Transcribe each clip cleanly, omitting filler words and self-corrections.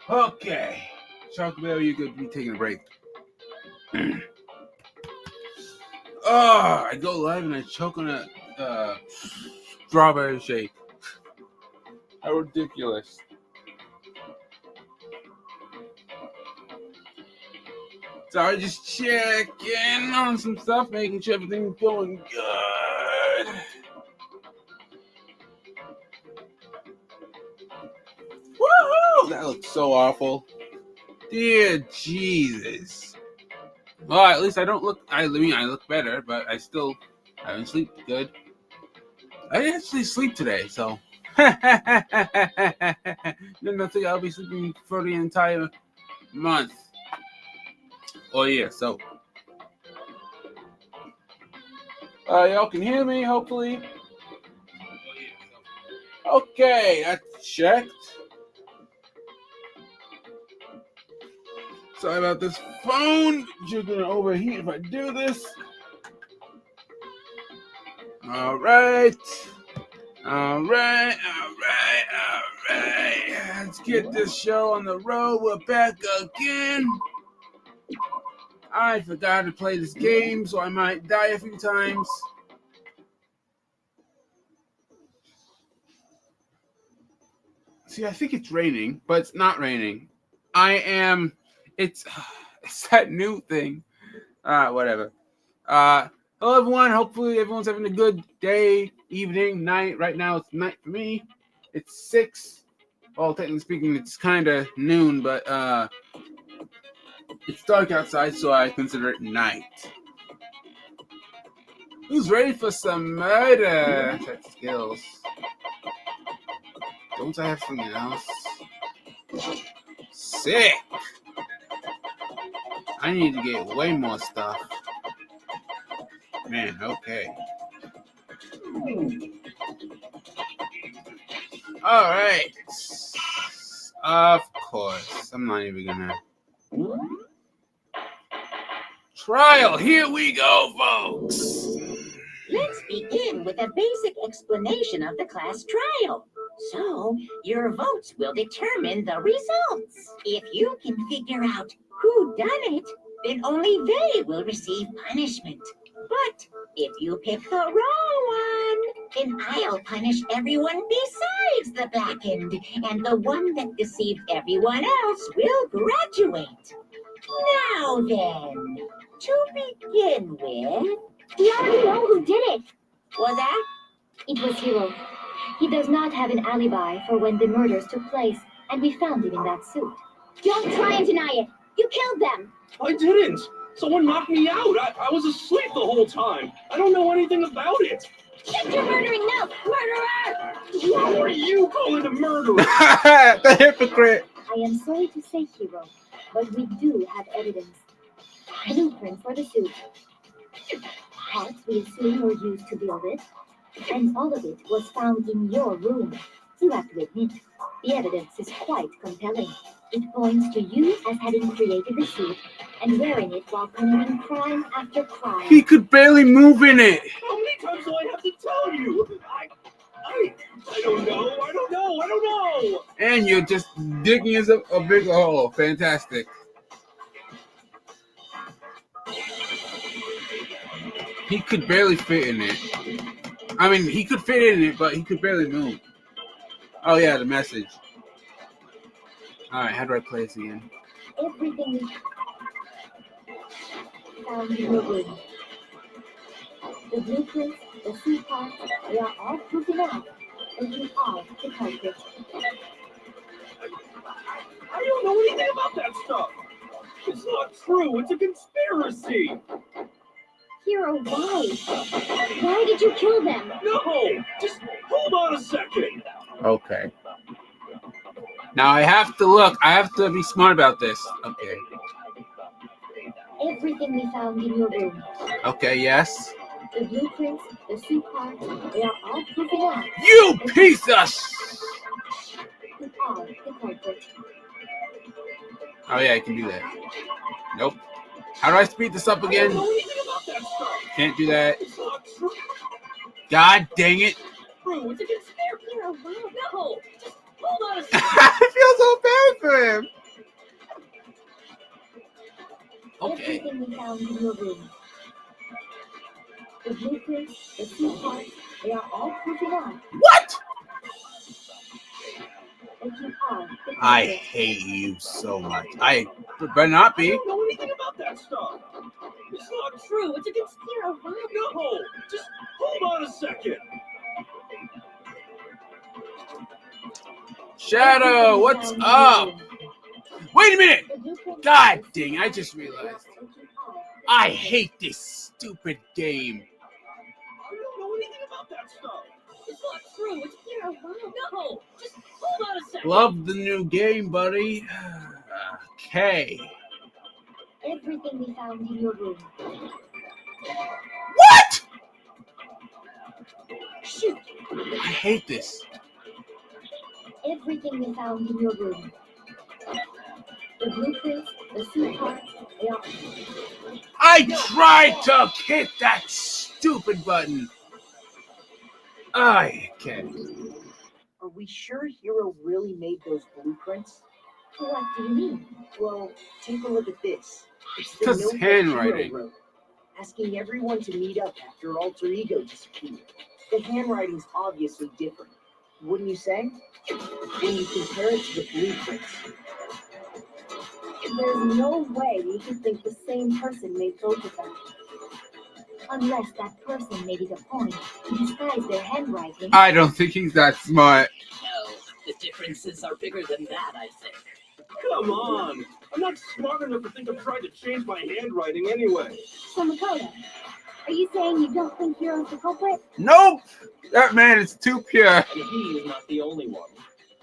Okay. Subcrible, you could be taking a break. I go live and I choke on a strawberry shake. How ridiculous. So I just checking on some stuff, making sure everything's going good. Woohoo! That looks so awful. Dear Jesus. Well, at least I don't look. I mean, I look better, but I still haven't slept good. I didn't actually sleep today, so. Then I think I'll be sleeping for the entire month or year. So, y'all can hear me, hopefully. Okay, that's checked. Sorry about this phone. You're gonna overheat if I do this. All right. Let's get this show on the road. We're back again. I forgot to play this game, so I might die a few times. See, I think it's raining, but it's not raining. It's that new thing. Whatever. Hello, everyone. Hopefully, everyone's having a good day, evening, night. Right now, it's night for me. It's 6. Well, technically speaking, it's kind of noon, but it's dark outside, so I consider it night. Who's ready for some murder? Check skills. Don't I have something else? Sick. I need to get way more stuff. Man, okay. Alright. Of course. I'm not even gonna. Trial! Here we go, folks! Let's begin with a basic explanation of the class trial. So, your votes will determine the results. If you can figure out who done it, then only they will receive punishment. But if you pick the wrong one, then I'll punish everyone besides the blackened, and the one that deceived everyone else will graduate. Now then, to begin with... We already know who did it. Was that? It was Hiro. He does not have an alibi for when the murders took place, and we found him in that suit. Don't try and deny it. You killed them. I didn't. Someone knocked me out. I was asleep the whole time. I don't know anything about it. Shut your murdering mouth, murderer! Who are you calling a murderer? The hypocrite. I am sorry to say, Hiro, but we do have evidence. Blueprint for the suit. Parts we assume were used to build it, and all of it was found in your room. You have to admit, the evidence is quite compelling. It points to you as having created the suit and wearing it while committing crime after crime. He could barely move in it. How many times do I have to tell you? I don't know. And you're just digging yourself a big hole. Fantastic. He could barely fit in it. I mean, he could fit in it, but he could barely move. Oh, yeah, the message. Alright, how do I play this again? Everything found in your room. The blueprints, the suit parts, they are all proof enough that you are the culprit. I don't know anything about that stuff. It's not true. It's a conspiracy. Hiro, why? Why did you kill them? No, just hold on a second. Okay. Now I have to look. I have to be smart about this. Okay. Everything we found in your room. Okay, yes. The blueprints, the suit parts, they are all proof enough. You piece of... You are the culprit. Oh yeah, I can do that. Nope. How do I speed this up again? Can't do that. God dang it. True, it's a conspiracy. No, just hold on a second. I feel so bad for him. Okay. Everything we found in your room. The blueprints, the two parts, they are all proving out What? that you are the I culprit. hate you so much. I better not I be. don't know anything about that stuff. It's not true. It's a conspiracy. No, just hold on a second. Shadow, Everything we what's found in your up? room. Wait a minute. The blueprints, God the two dang, I parts, just realized. that you are the I culprit. hate this stupid game. I don't know anything about that stuff. It's not true. It's no, just hold on a second. Love the new game, buddy. Okay. Everything we found in your room. What? Shoot! I hate this. Everything we found in your room. The blueprints, the suit parts, they are I tried to hit that stupid button. I can't. Are we sure Hero really made those blueprints? what do you mean? Well, take a look at this. It's the Just note that handwriting. Hero wrote, asking everyone to meet up after Alter Ego disappeared. The handwriting's obviously different, wouldn't you say? When you compare it to the blueprints. There's no way you can think the same person made both of them. Unless that person made it a point to disguise their handwriting. I don't think he's that smart. No, the differences are bigger than that, I think. Come on. I'm not smart enough to think of trying to change my handwriting anyway. So Makoto, are you saying you don't think Hero's the culprit? Nope. That man is too pure. And he is not the only one.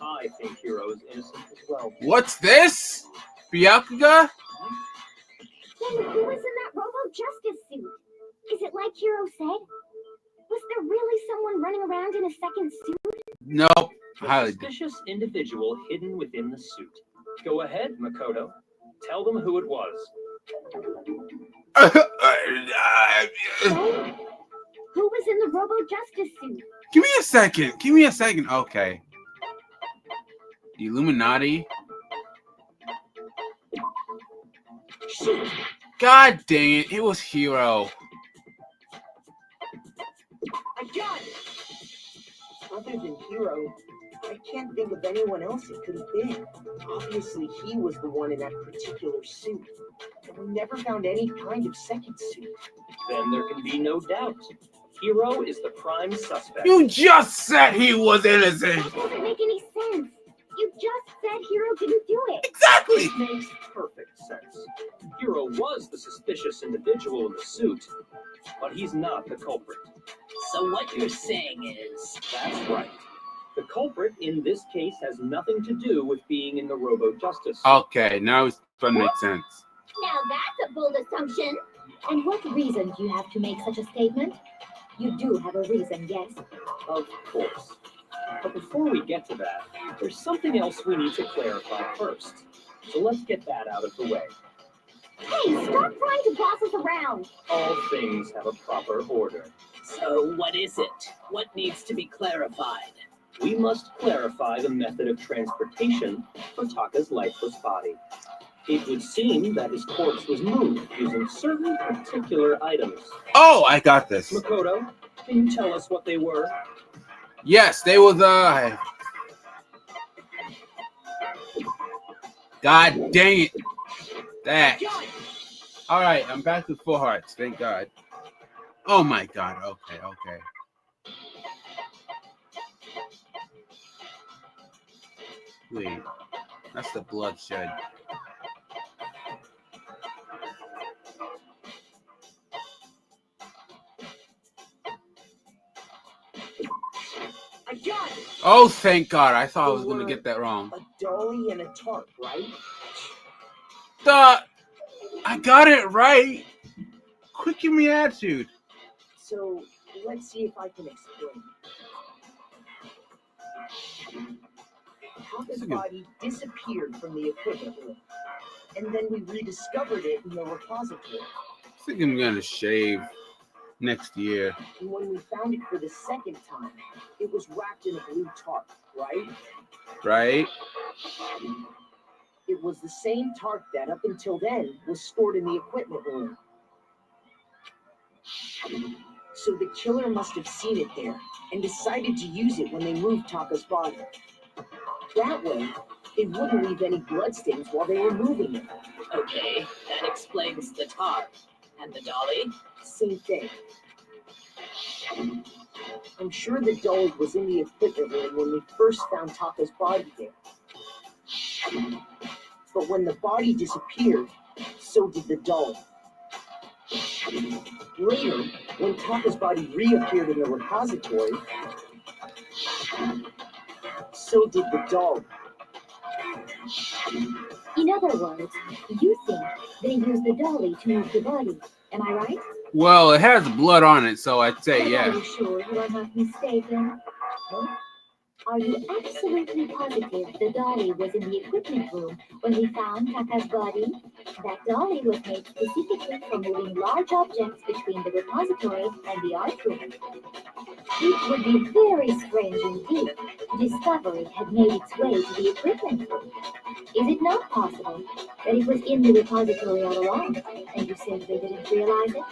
I think Hero is innocent as well. What's this? Byakuga? Then who was in that Robo Justice suit? Is it like Hero said? Was there really someone running around in a second suit? Nope. The Highly. suspicious individual hidden within the suit. Go ahead, Makoto. Tell them who it was. So, who was in the Robo Justice suit? Give me a second. Give me a second. Okay. The Illuminati. Shoot! God dang it. It was Hero. I got it! Other than Hero, I can't think of anyone else it could have been. Obviously, he was the one in that particular suit. And we never found any kind of second suit. Then there can be no doubt. Hero is the prime suspect. You just said he was innocent. That doesn't make any sense. You just said Hero didn't do it. Exactly. It makes perfect sense. Hero was the suspicious individual in the suit, but he's not the culprit. So what you're saying is, That's right. The culprit in this case has nothing to do with being in the Robo Justice suit. Okay, now it's starting to make sense. Now that's a bold assumption. And what reason do you have to make such a statement? You do have a reason, yes. Of course. But before we get to that, there's something else we need to clarify first. So let's get that out of the way. Hey, stop trying to boss us around. All things have a proper order. so what is it? What needs to be clarified? We must clarify the method of transportation for Taka's lifeless body. It would seem that his corpse was moved using certain particular items. Oh, I got this. Makoto, can you tell us what they were? Yes, they were the. God dang it. That. All right, I'm back with full hearts. Thank God. Oh my God. Okay, okay. Wait, that's the bloodshed. I got it! Oh, thank God. I thought I was going to get that wrong. A dolly and a tarp, right? I got it right. Quit giving me attitude. So, let's see if I can explain. Taka's body disappeared from the equipment room. and then we rediscovered it in the repository. I think I'm gonna shave next year. And when we found it for the second time, it was wrapped in a blue tarp, right? Right? It was the same tarp that, up until then, was stored in the equipment room. So the killer must have seen it there and decided to use it when they moved Taka's body. That way, they wouldn't leave any bloodstains while they were moving it. Okay, that explains the tarp. And the dolly? Same thing. I'm sure the dolly was in the equipment room when we first found Taka's body there. But when the body disappeared, so did the dolly. Later, when Taka's body reappeared in the repository, so did the dolly. In other words, you think they used the dolly to move the body. Am I right? Well, it has blood on it, so I'd say Are yeah. you sure you are not mistaken? Huh? Are you absolutely positive the dolly was in the equipment room when we found Taka's body? That dolly was made specifically for moving large objects between the repository and the art room. It would be very strange indeed to discover it had made its way to the equipment room. Is it not possible that it was in the repository all along, and you simply didn't realize it?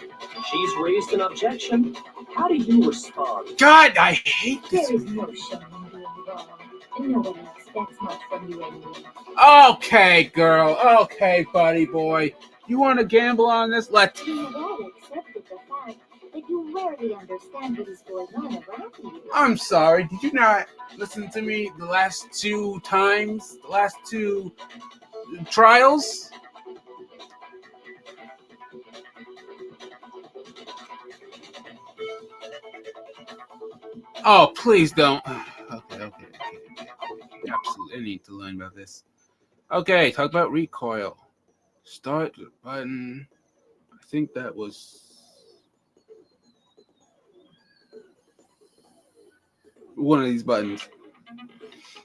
She's raised an objection. How do you respond? God, I hate this. There is no shame in being wrong, and nobody expects much from you anyway. Okay, girl. Okay, buddy boy. You want to gamble on this? Let's. We have all accepted the fact that you rarely understand what is going on around you. I'm sorry. Did you not listen to me the last two times? The last two trials? Oh, please don't. Okay. Absolutely, I need to learn about this. Okay, talk about recoil. Start the button. I think that was one of these buttons.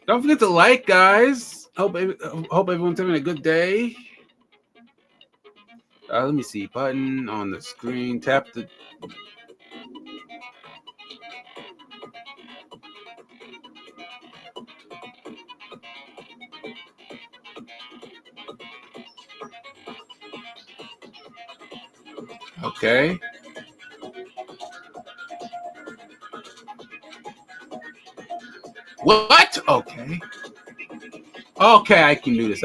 Don't forget to like, guys. Hope everyone's having a good day. Let me see. Button on the screen. Tap the. Okay. What? Okay. Okay, I can do this.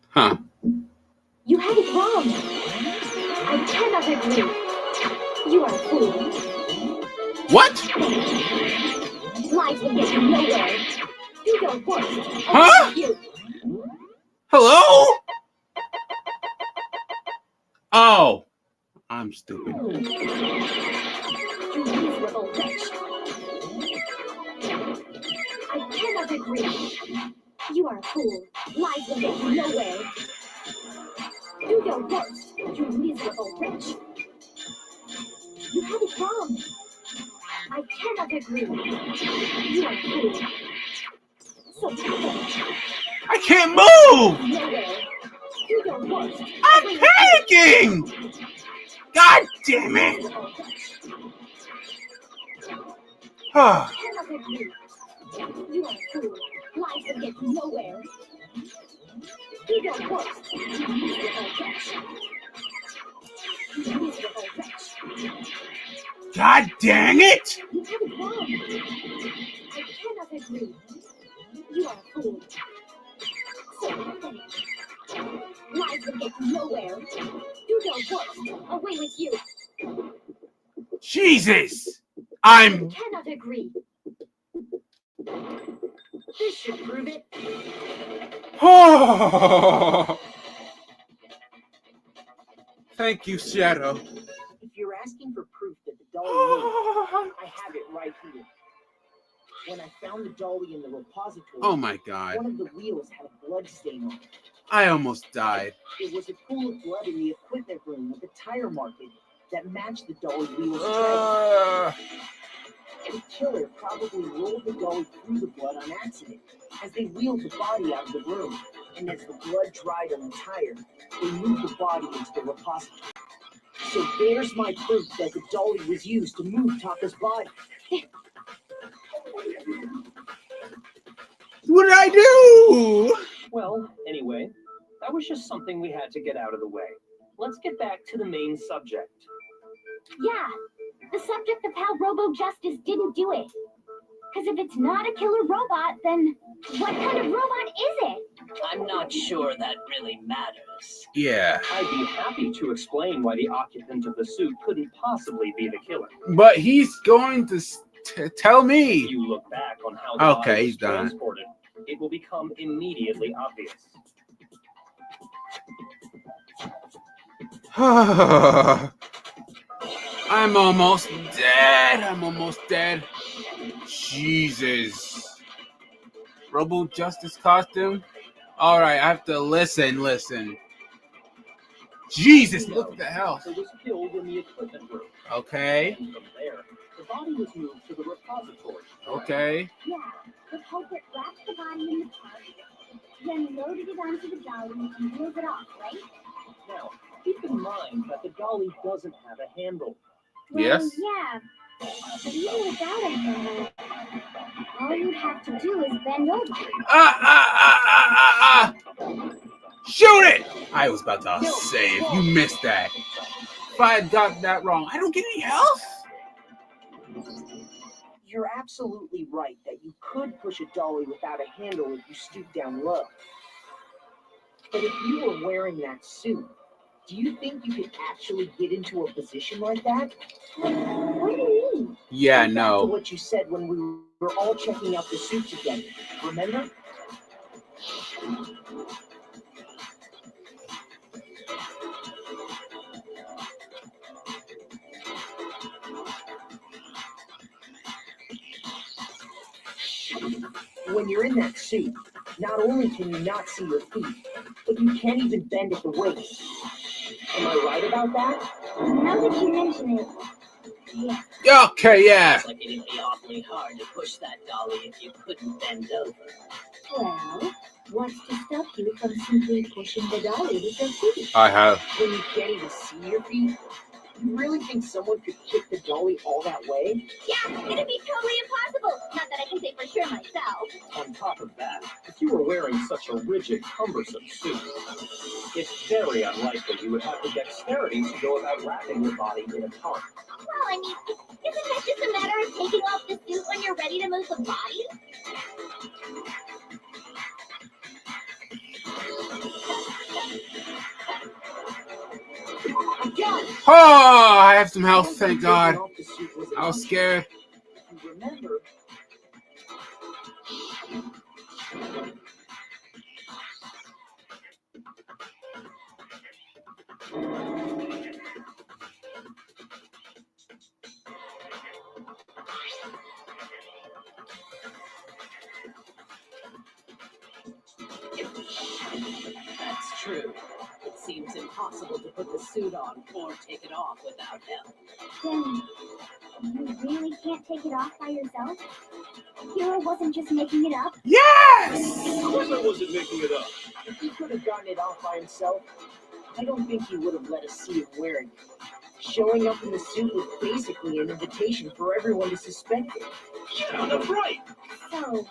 Huh. You had it wrong. I cannot agree. You are a fool. What? Lies will get you nowhere. Do your worst. Huh? You. Hello? Oh. I'm stupid. You miserable wretch. I cannot agree. You are a fool. Lies will get you nowhere. Do your worst, you miserable wretch. You had it wrong. I cannot agree. You are a fool. So pathetic. I can't move! Nowhere. Do your worst. I'm panicking! God damn it! Miserable wretch. Ah. Cannot agree. You are a fool. Lies will get you nowhere. Do your worst, you miserable wretch. You miserable wretch. God dang it! You had it wrong. I cannot agree. You are a fool. So pathetic. Lies will get you nowhere. Do your worst. Away with you. Jesus! I I'm. cannot agree. This should prove it. Oh. Thank you, Shadow. If you're asking for proof that the dolly moved. I have it right here. When I found the dolly in the repository, Oh my God. one of the wheels had a blood stain on it. I almost died. It was a pool of blood in the equipment room at the tire market that matched the dolly wheel's tread. The killer probably rolled the dolly through the blood on accident as they wheeled the body out of the room. And as the blood dried on the tire, they moved the body into the repository. So there's my proof that the dolly was used to move Taka's body. What did I do? Well, anyway, that was just something we had to get out of the way. Let's get back to the main subject. Yeah, the subject of how Robo Justice didn't do it. Because if it's not a killer robot, then what kind of robot is it? I'm not sure that really matters. Yeah. I'd be happy to explain why the occupant of the suit couldn't possibly be the killer. But he's going to tell If me. you look back on how the Okay, body he's was done. transported, it will become immediately obvious. I'm almost dead. I'm almost dead. Jesus. Robo Justice costume? Alright, I have to listen. Jesus, look at the hell. It was killed in the equipment room. Okay. And from there, the body was moved to the repository. Okay. Yeah, the culprit wrapped the body in the tarp, then loaded it onto the dolly and wheeled it off, right? Now, keep in mind that the dolly doesn't have a handle. Well, Yes. Yeah, but even without a handle, all you'd have to do is bend over. Shoot it! I was about to save. You missed that. If I had gotten that wrong, I don't get any health? You're absolutely right that you could push a dolly without a handle if you stoop down low. But if you were wearing that suit, do you think you could actually get into a position like that? What do you mean? Yeah, Think back to no. what you said when we were all checking out the suit together. Remember? When you're in that suit, not only can you not see your feet, but you can't even bend at the waist. Am I right about that? Now that you mention it, yeah. Okay, yeah. It's like it'd be awfully hard to push that dolly if you couldn't bend over. Well, what's to stop you from simply pushing the dolly with your feet? I have. When you can't even see your feet, you really think someone could kick the dolly all that way? Yeah, it'd be totally impossible. Not that I can say for sure myself. On top of that, if you were wearing such a rigid, cumbersome suit, it's very unlikely you would have the dexterity to go about wrapping your body in a tarp. Well, I mean, isn't that just a matter of taking off the suit when you're ready to move the body? Oh, I have some health, thank God. I was scared. Remember, That's true. It seems impossible to put the suit on or take it off without help. Then, you really can't take it off by yourself? Hero wasn't just making it up? Yes! Of course I wasn't making it up. if he could have gotten it off by himself, I don't think he would have let us see him wearing it. Showing up in the suit was basically an invitation for everyone to suspect it. Yeah, that's right. So,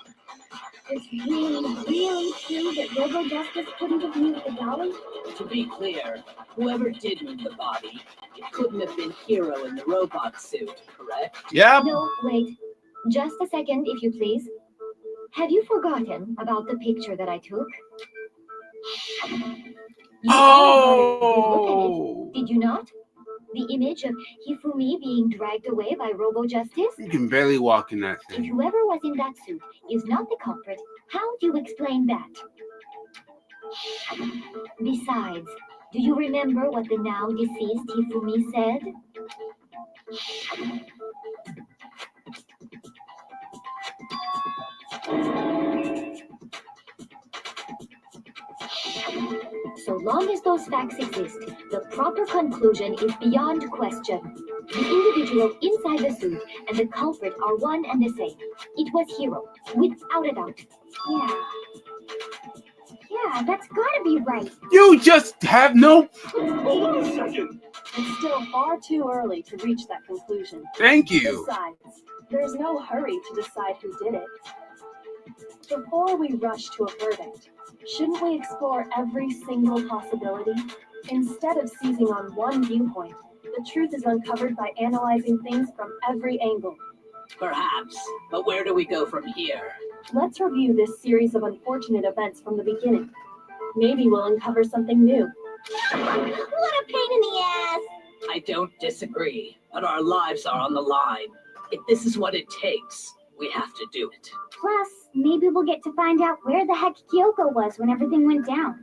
it's really true that Robo Justice couldn't have moved the dolly? To be clear, whoever did move the body, it couldn't have been Hero in the robot suit, correct? Yep. No, wait. Just a second, if you please. Have you forgotten about the picture that I took? You all had a good look at it, did you not? The image of Hifumi being dragged away by Robo Justice? You can barely walk in that If thing. whoever was in that suit is not the culprit, how do you explain that? Besides, do you remember what the now deceased Hifumi said? So long as those facts exist, the proper conclusion is beyond question. The individual inside the suit and the culprit are one and the same. It was Hiro, without a doubt. Yeah, that's gotta be right. You just have no. Hold on a second. It's still far too early to reach that conclusion. Thank you. Besides, there's no hurry to decide who did it. Before we rush to a verdict, shouldn't we explore every single possibility? Instead of seizing on one viewpoint, the truth is uncovered by analyzing things from every angle. Perhaps, but where do we go from here? Let's review this series of unfortunate events from the beginning. Maybe we'll uncover something new. What a pain in the ass! I don't disagree, but our lives are on the line. If this is what it takes, we have to do it. Plus, maybe we'll get to find out where the heck Kyoko was when everything went down.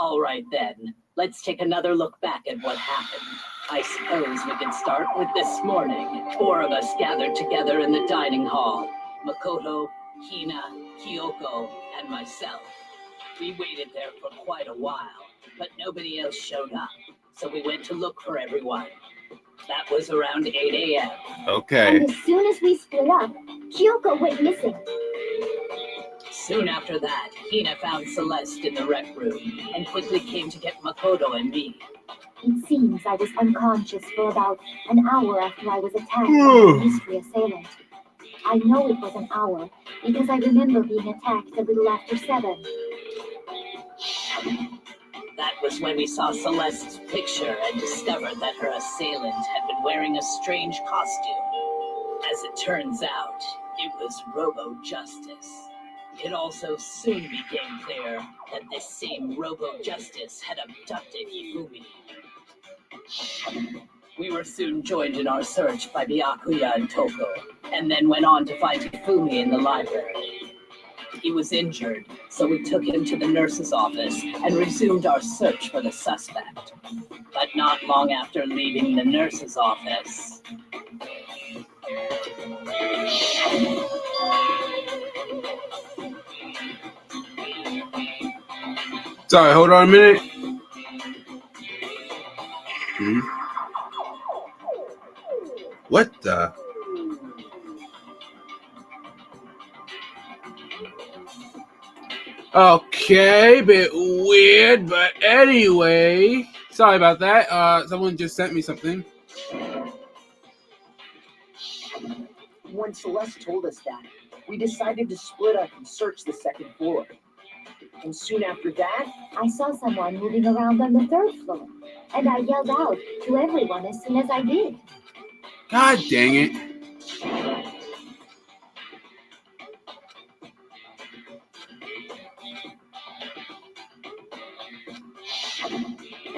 All right then, let's take another look back at what happened. I suppose we can start with this morning. 4 of us gathered together in the dining hall. Makoto, Hina, Kyoko, and myself. We waited there for quite a while, but nobody else showed up, so we went to look for everyone. That was around 8 a.m. Okay. And as soon as we split up, Kyoko went missing. Soon after that, Hina found Celeste in the rec room and quickly came to get Makoto and me. It seems I was unconscious for about an hour after I was attacked by a mystery assailant. I know it was an hour because I remember being attacked a little after 7. That was when we saw Celeste's picture and discovered that her assailant had been wearing a strange costume. As it turns out, it was Robo-Justice. It also soon became clear that this same Robo-Justice had abducted Hifumi. We were soon joined in our search by Byakuya and Toko, and then went on to find Hifumi in the library. He was injured, so we took him to the nurse's office and resumed our search for the suspect. But not long after leaving the nurse's office... Sorry, hold on a minute. What the? Okay, bit weird, but anyway. Sorry about that. Someone just sent me something. When Celeste told us that, we decided to split up and search the second floor. And soon after that, I saw someone moving around on the 3rd floor, and I yelled out to everyone as soon as I did. God dang it.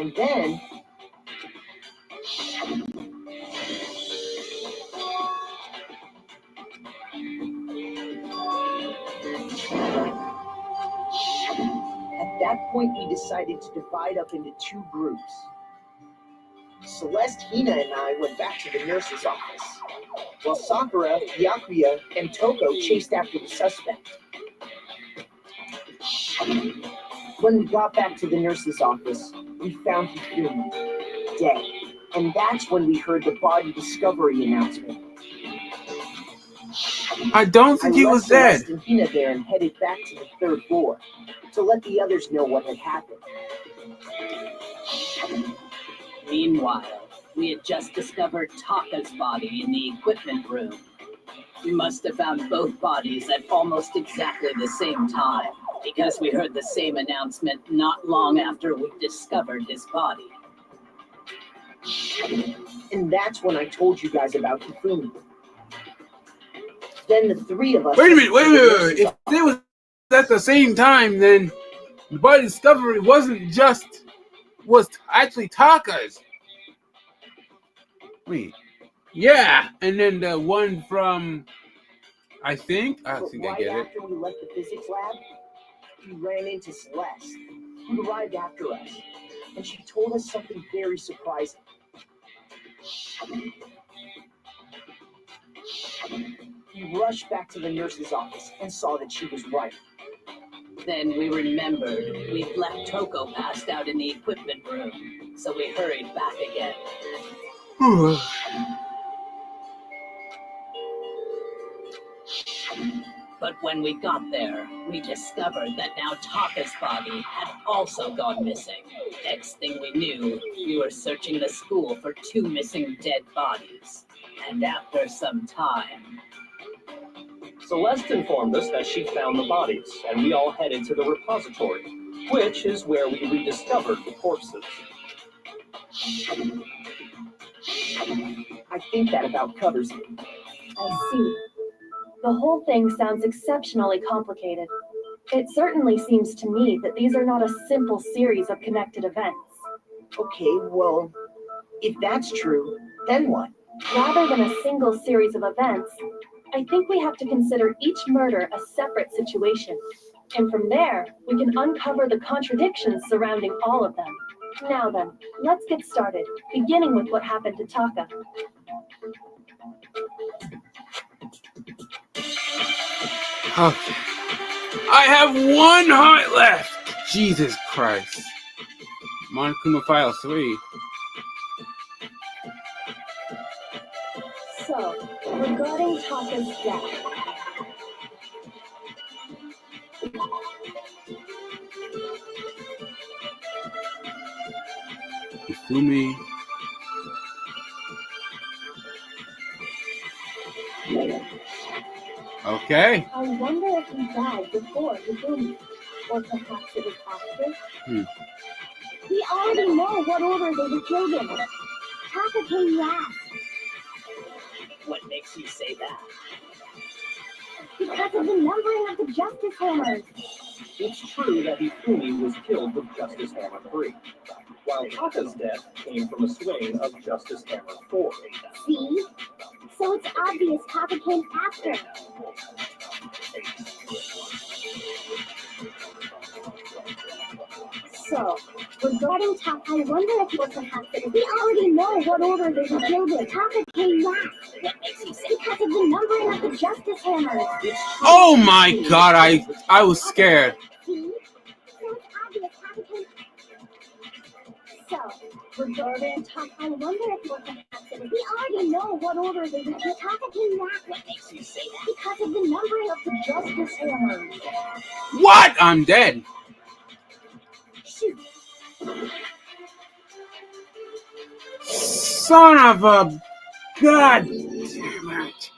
and then at that point, we decided to divide up into 2 groups. Celeste, Hina, and I went back to the nurse's office, while Sakura, Byakuya, and Toko chased after the suspect. When we got back to the nurse's office, we found Hifumi dead, and that's when we heard the body discovery announcement. I don't think he was dead. Celeste and Hina there and headed back to the 3rd floor to let the others know what had happened. Meanwhile, we had just discovered Taka's body in the equipment room. We must have found both bodies at almost exactly the same time, because we heard the same announcement not long after we discovered his body. And that's when I told you guys about Hifumi. Then the 3 of us... Wait a minute. If it was at the same time, then the body discovery was actually Taka's. Wait. Yeah, and then the one from... I think I Right get it. after we left the physics lab, we ran into Celeste, who arrived after us, and she told us something very surprising. He rushed back to the nurse's office and saw that she was right. Then we remembered we'd left Toko passed out in the equipment room, so we hurried back again. But when we got there, we discovered that now Taka's body had also gone missing. Next thing we knew, we were searching the school for 2 missing dead bodies. And after some time... Celeste informed us that she found the bodies, and we all headed to the repository, which is where we rediscovered the corpses. I think that about covers it. I see. The whole thing sounds exceptionally complicated. It certainly seems to me that these are not a simple series of connected events. Okay, well, if that's true, then what? Rather than a single series of events, I think we have to consider each murder a separate situation. And from there, we can uncover the contradictions surrounding all of them. Now then, let's get started, beginning with what happened to Taka. Okay. I have 1 heart left. Jesus Christ. Monokuma File 3. So, regarding Taka's death, Ifumi. Okay. I wonder if he died before Hifumi, or perhaps it was after. We already know what order they would kill him. Taka came last. What makes you say that? Because of the numbering of the Justice Hammers. It's true that Ifumi was killed with Justice Hammer 3, while Taka's death came from a swing of Justice Hammer 4. See? So it's obvious Taka came after. So, regarding Taka, I wonder if it was perhaps that we already know what order they would kill him. Taka came last. What makes you say? Because of the numbering of the Justice Hammers. Oh my God, I was scared. See? So it's obvious Taka came. So, regarding Taka, I wonder if it was perhaps that we already know what order they would kill. Taka came last. What makes you say that? Because of the numbering of the Justice Hammers. What? I'm dead. Shoot. Son of a... God damn it.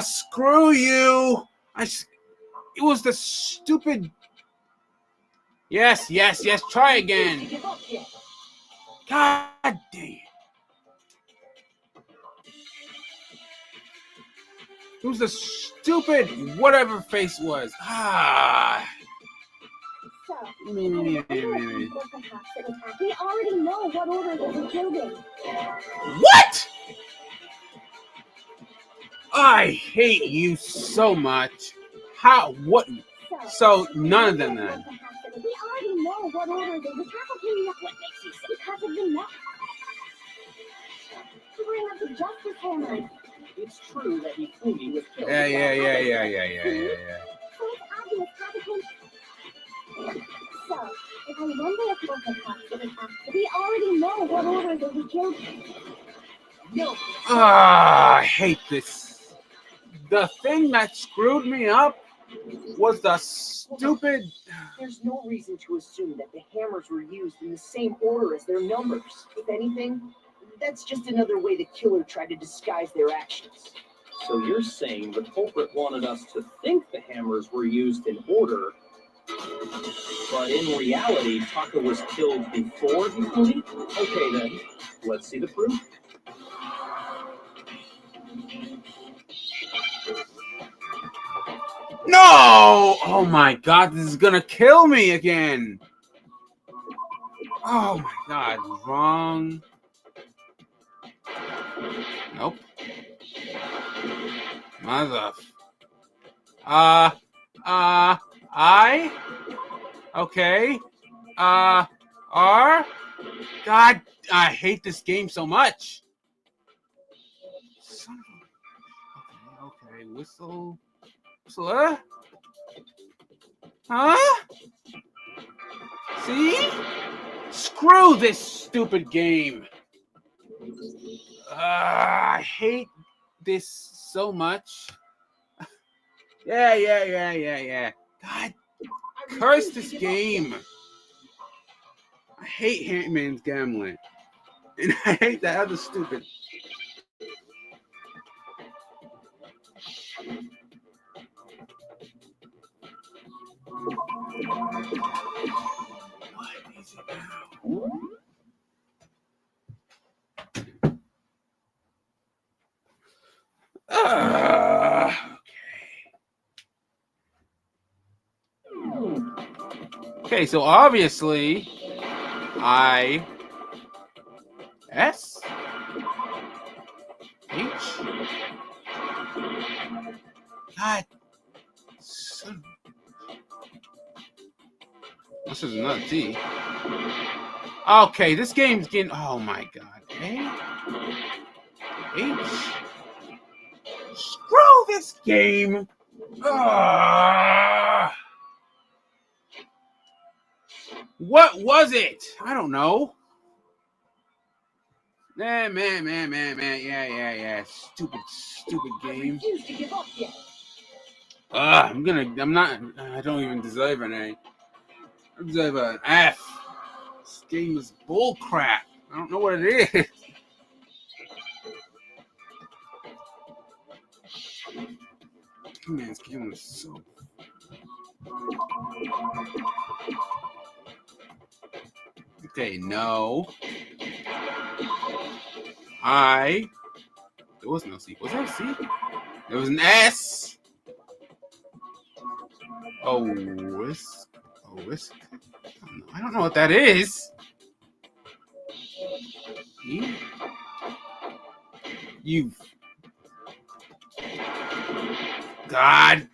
Screw you. It was the stupid... Yes, try again. God damn. It was the stupid whatever face was. So, I wonder if it was perhaps it was after. We already know what order they would kill him. What? I hate you so much. How? What? So none of them then. We already know what order they would tackle. What makes you say? Because of the numbering of the Justice Hammer. It's true that Ifumi was killed. Yeah. So it's obvious Taka came. So, if I wonder if it was perhaps it was after. We already know what order they would kill him. No. I hate this. The thing that screwed me up was the stupid... There's no reason to assume that the hammers were used in the same order as their numbers. If anything, that's just another way the killer tried to disguise their actions. So you're saying the culprit wanted us to think the hammers were used in order, but in reality, Taka was killed before Ifumi? Okay then, let's see the proof. No! Oh my God, this is gonna kill me again. Oh my God, wrong. Nope. Mother. I? Okay. R? God, I hate this game so much. Son of a Okay, whistle. Whistler? Huh? See? Screw this stupid game. I hate this so much. Yeah. God, curse this game. I hate Hitman's Gambling. And I hate that other stupid. What is it now? Okay, so obviously I S H. God, son. This is another T. Okay, this game's getting. Oh my God. A H. Screw this game. What was it? I don't know. Man. Yeah. Stupid game. I'm not. I don't even deserve an A. I deserve an F. This game is bull crap. I don't know what it is. Man, this game is so. Okay, no. There was no C. Was there a C? There was an S. Risk. I don't know what that is. You. God.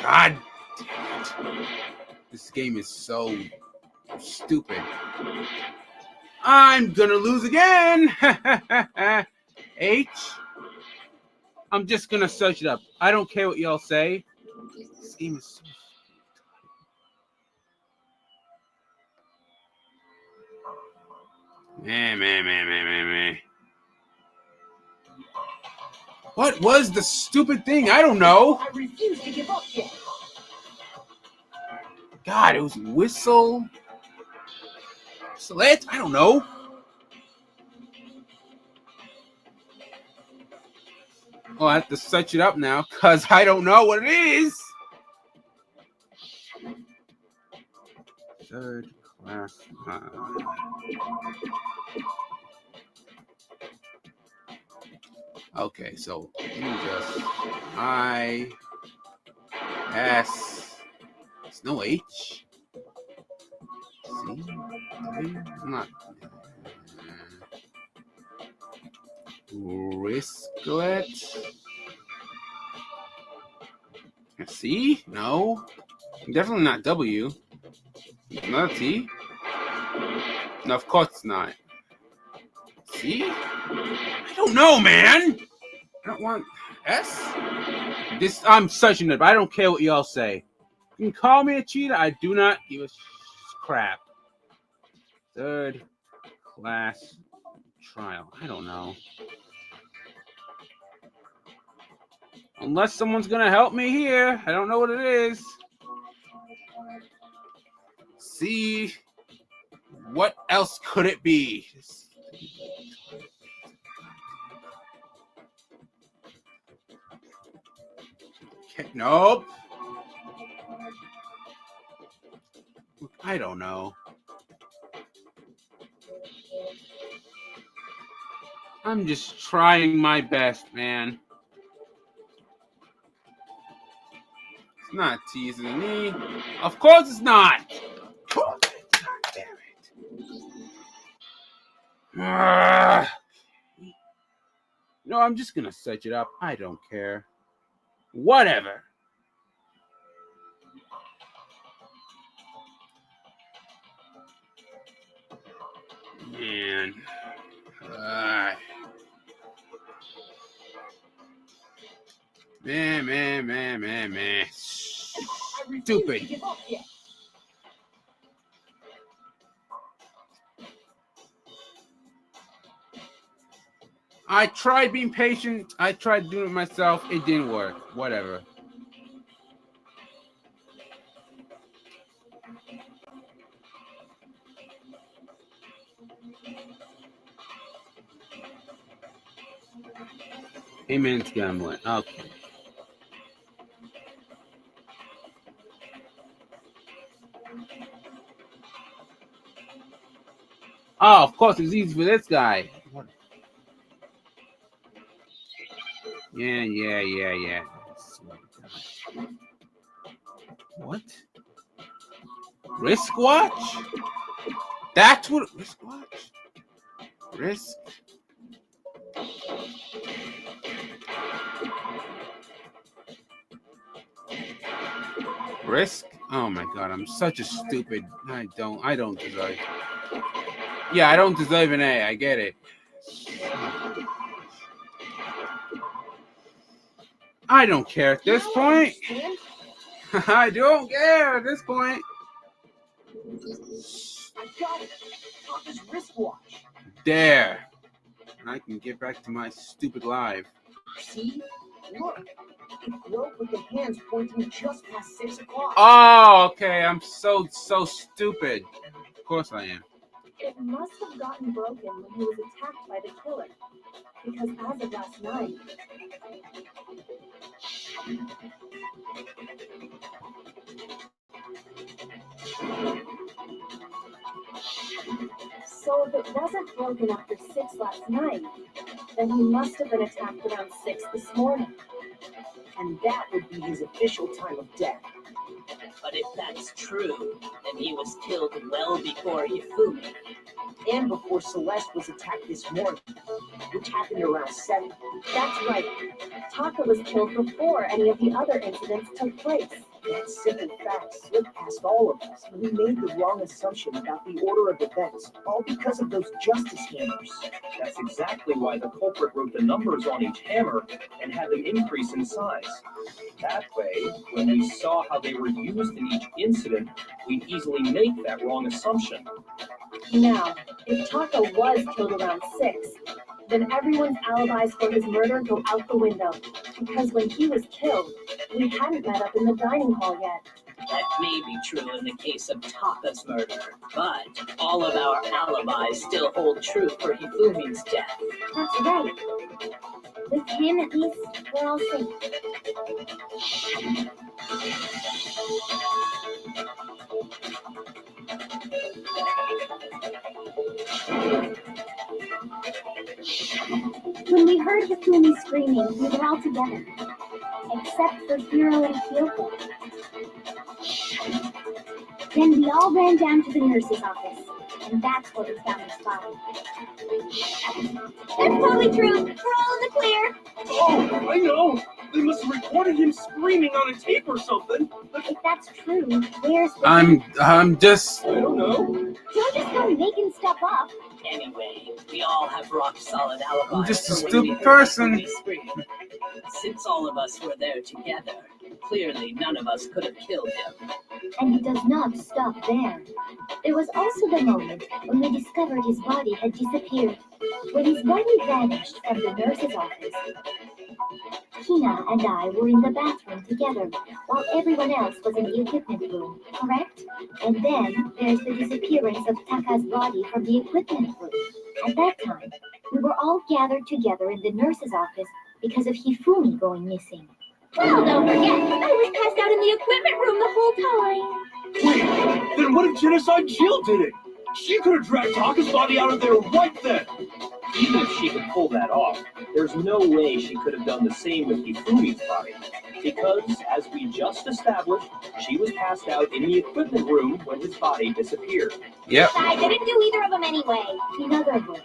God damn it. This game is so stupid. I'm gonna lose again. H. I'm just gonna search it up. I don't care what y'all say. This game is so. Man. What was the stupid thing? I don't know. I refuse to give up yet. God, it was whistle. Slit? I don't know. Oh, I have to search it up now because I don't know what it is. Third class. Okay, so let me just I S. It's no H. C. I'm not. Risklet. C? No. Definitely not W. Another T? No, of course it's not. C? I don't know, man. I don't want S. I'm searching it, but I don't care what y'all say. You can call me a cheater. I do not give a crap. Third class trial. I don't know. Unless someone's gonna help me here. I don't know what it is. See, what else could it be? Okay, nope. I don't know. I'm just trying my best, man. It's not T, is it an E? Of course it's not. God damn it. No, I'm just gonna search it up. I don't care. Whatever. Man. Man. Stupid. Give up yet. I tried being patient. I tried doing it myself. It didn't work. Whatever. Amen to gambling. Okay. Oh, of course, it's easy for this guy. Yeah. What? Risk watch? That's what risk watch? Risk. Risk? Oh my god, I'm such a stupid. I don't deserve. Yeah, I don't deserve an A. I get it. I don't care at this point. I don't care at this point. I got it. Papa's wristwatch. There. And I can get back to my stupid life. See? Look. It broke with the hands pointing just past 6 o'clock. Oh, okay. I'm so stupid. Of course I am. It must have gotten broken when he was attacked by the killer. Because as of last night, so if it wasn't broken after 6 last night, then he must have been attacked around 6 this morning. And that would be his official time of death. But if that's true, then he was killed well before Hifumi. And before Celeste was attacked this morning, which happened around 7. That's right. Taka was killed before any of the other incidents took place. That simple fact slipped past all of us, and we made the wrong assumption about the order of events, all because of those justice hammers. That's exactly why the culprit wrote the numbers on each hammer and had them increase in size. That way, when we saw how they were used in each incident, we'd easily make that wrong assumption. Now, if Taka was killed around 6, then everyone's alibis for his murder go out the window. Because when he was killed, we hadn't met up in the dining hall yet. That may be true in the case of Taka's murder, but all of our alibis still hold true for Hifumi's death. That's right. With him, at least, we're all safe. When we heard Hifumi screaming, we were all together. Except for Hiro and Kyoko. Then we all ran down to the nurse's office, and that's where we found his body. That's probably true. We're all in the clear. Oh, I know. They must have recorded him screaming on a tape or something. If that's true, where's the... I'm just... I don't know. Don't just go making stuff up. Anyway, we all have rock-solid alibis. I'm just a for when we stupid heard person. Hifumi scream. Since all of us were there together, clearly none of us could have killed him. And it does not stop there. There was also the moment when we discovered his body had disappeared. When his body vanished from the nurse's office, Hina and I were in the bathroom together, while everyone else was in the equipment room, correct? And then there's the disappearance of Taka's body from the equipment room. At that time, we were all gathered together in the nurse's office because of Hifumi going missing. Well, don't forget, I was passed out in the equipment room the whole time. Wait, then what if Genocide Jill did it? She could have dragged Taka's body out of there right then. Even if she could pull that off, there's no way she could have done the same with Hifumi's body. Because, as we just established, she was passed out in the equipment room when his body disappeared. Yep. I didn't do either of them anyway. In other words,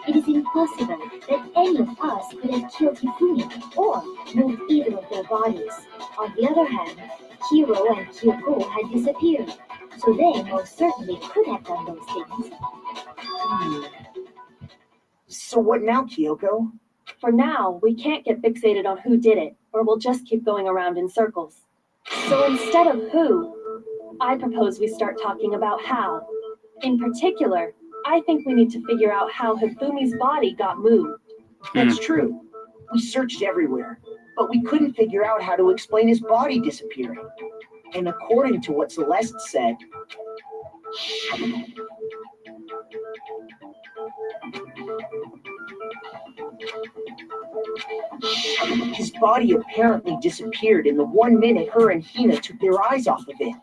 it is impossible that any of us could have killed Hifumi or moved either of their bodies. On the other hand, Hiro and Kyoko had disappeared, so they most certainly could have done those things. So what now, Kyoko? For now, we can't get fixated on who did it, or we'll just keep going around in circles. So instead of who, I propose we start talking about how. In particular, I think we need to figure out how Hifumi's body got moved. That's true. We searched everywhere, but we couldn't figure out how to explain his body disappearing. And according to what Celeste said, his body apparently disappeared in the 1 minute her and Hina took their eyes off of it.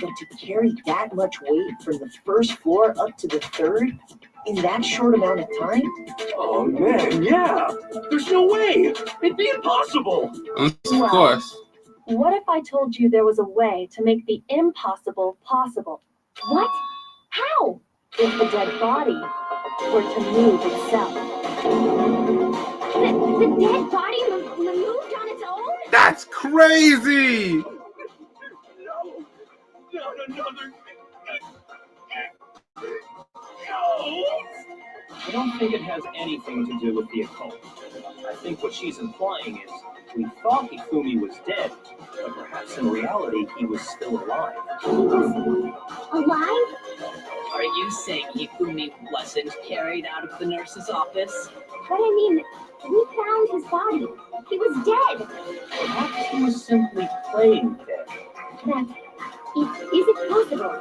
But to carry that much weight from the first floor up to the third in that short amount of time? Oh man, yeah. There's no way. It'd be impossible. Of course. What if I told you there was a way to make the impossible possible? What? How? If the dead body were to move itself. The dead body moved on its own? That's crazy. No, not another. No. I don't think it has anything to do with the occult. I think what she's implying is we thought Hifumi was dead, but perhaps in reality he was still alive. He was alive? Are you saying Hifumi wasn't carried out of the nurse's office? But I mean, we found his body. He was dead. Perhaps he was simply playing dead. Is it possible?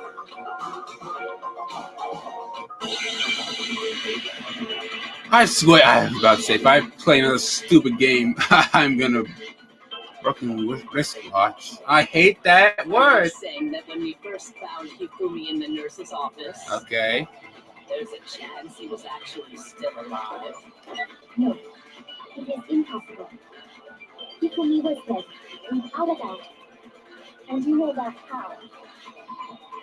I swear, I was about to say, if I play another stupid game, I'm gonna broken wristwatch. I hate that Are word. you saying that when we first found Hifumi in the nurse's office, Okay. there's a chance he was actually still alive? No, it is impossible. Hifumi was dead, without a doubt. And you know that how?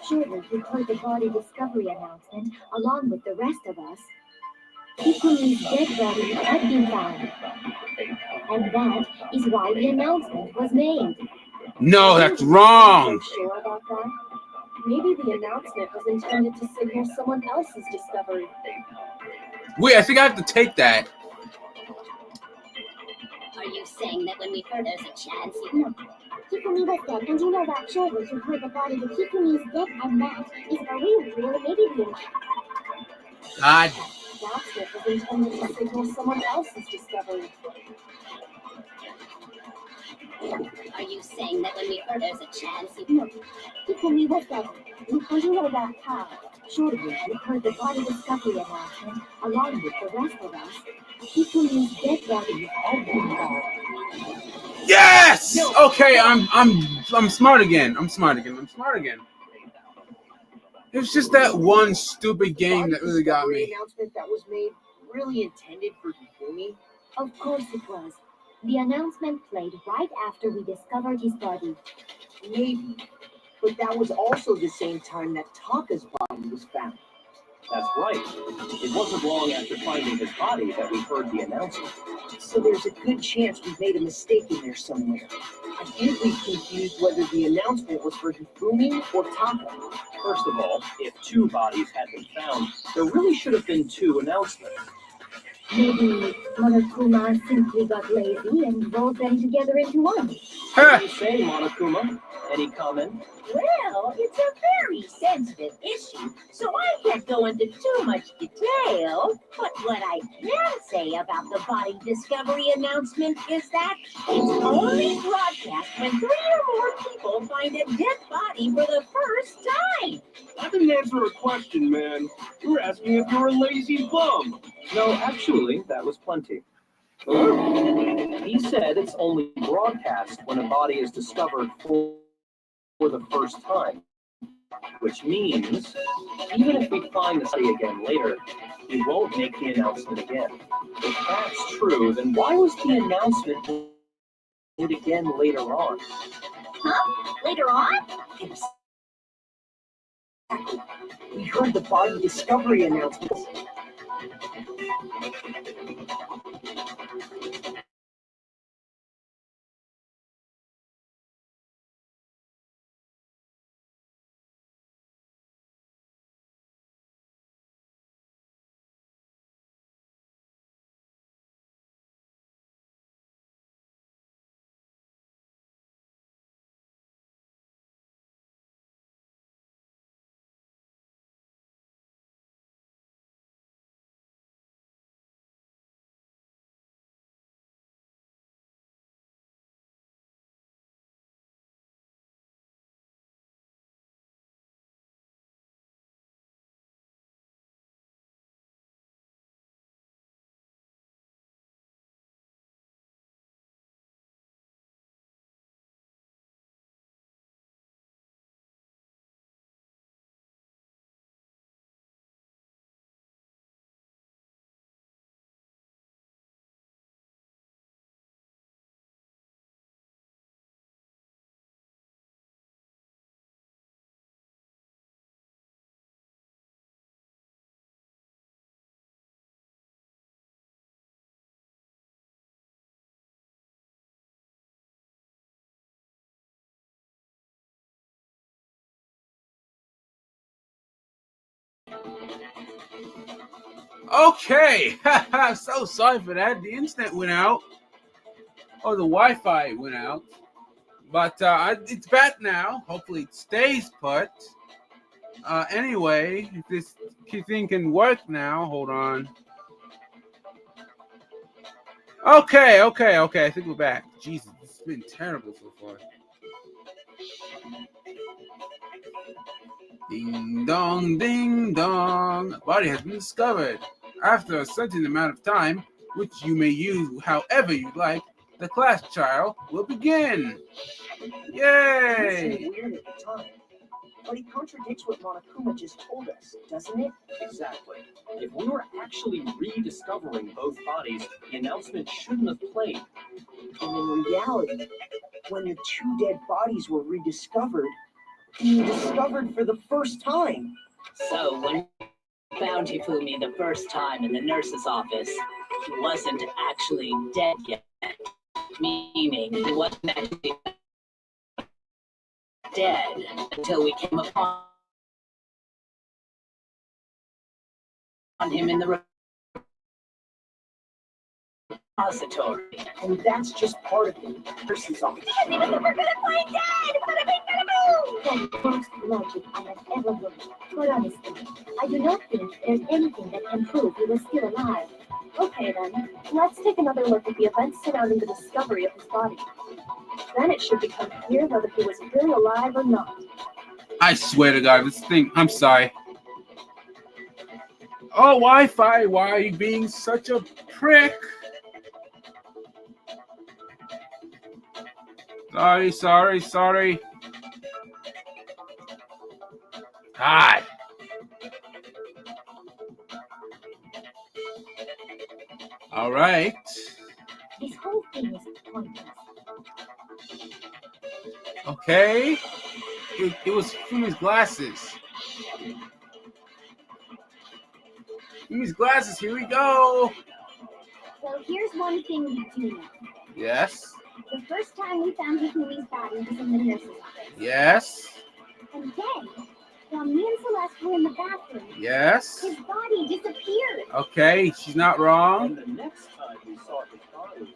Surely you heard the body discovery announcement along with the rest of us. Hifumi's dead body had been found. And that is why the announcement was made. No, that's wrong. So sure about that? Maybe the announcement was intended to signal someone else's discovery. Wait, I think I have to take that. Are you saying that when we heard there's a chance No. Hifumi was dead, and you know that surely you heard the body that Hifumi's dead, and that is really maybe the God. Announcement was intended to signal someone else's discovery. Are you saying that when we heard there's a chance No. Hifumi was dead, and you know that how? Surely you heard the body discovery announcement along with the rest of us. Hifumi's dead body had been found. Yes. Okay, I'm smart again. I'm smart again. It was just that one stupid game that really got The me. announcement that was made really intended for Hifumi? Of course it was. The announcement played right after we discovered his body. Maybe. But that was also the same time that Taka's body was found. That's right. It wasn't long after finding his body that we heard the announcement. So there's a good chance we've made a mistake in there somewhere. I think we've confused whether the announcement was for Hifumi or Taka. First of all, if two bodies had been found, there really should have been two announcements. Maybe Monokuma simply got lazy and rolled them together into one. What do you say, Monokuma? Any comment? Well, it's a very sensitive issue, so I can't go into too much detail. But what I can say about the body discovery announcement is that it's only broadcast when 3 or more people find a dead body for the first time. I didn't answer a question, man. You were asking if you were a lazy bum. No, actually, that was plenty. He said it's only broadcast when a body is discovered for the first time, which means even if we find the body again later, we won't make the announcement again. If that's true, then why was the announcement made again later on? Huh? Later on? We heard the body discovery announcement. Okay, so sorry for that. The internet went out, or the Wi-Fi went out, but it's back now. Hopefully, it stays put. Anyway, if this thing can work now, hold on. Okay. I think we're back. Jesus, this has been terrible so far. Ding dong, ding dong. A body has been discovered. After a certain amount of time, which you may use however you like, the class trial will begin. It Yay! seemed weird at the time, but it contradicts what Monokuma just told us, doesn't it? Exactly. If we were actually rediscovering both bodies, the announcement shouldn't have played. And in reality, when the two dead bodies were rediscovered, being discovered for the first time. So when we found Hifumi the first time in the nurse's office, he wasn't actually dead yet. Meaning he wasn't actually dead until we came upon him in the repository. And that's just part of it. Nurse's office. That's the most logic I have ever learned. But honestly, I do not think there's anything that can prove he was still alive. Okay then, let's take another look at the events surrounding the discovery of his body. Then it should become clear whether he was really alive or not. I swear to God, this thing. I'm sorry. Oh, Wi-Fi, why are you being such a prick? Sorry. God. All right. This whole thing is pointless. Okay. It was Fumi's glasses. Fumi's glasses, here we go. Well, here's one thing we do know. Yes. The first time we found Hifumi's body was in the nurse's office. Yes. And then, while me and Celeste were in the bathroom, Yes. his body disappeared. Okay, she's not wrong. And the next time we saw his body,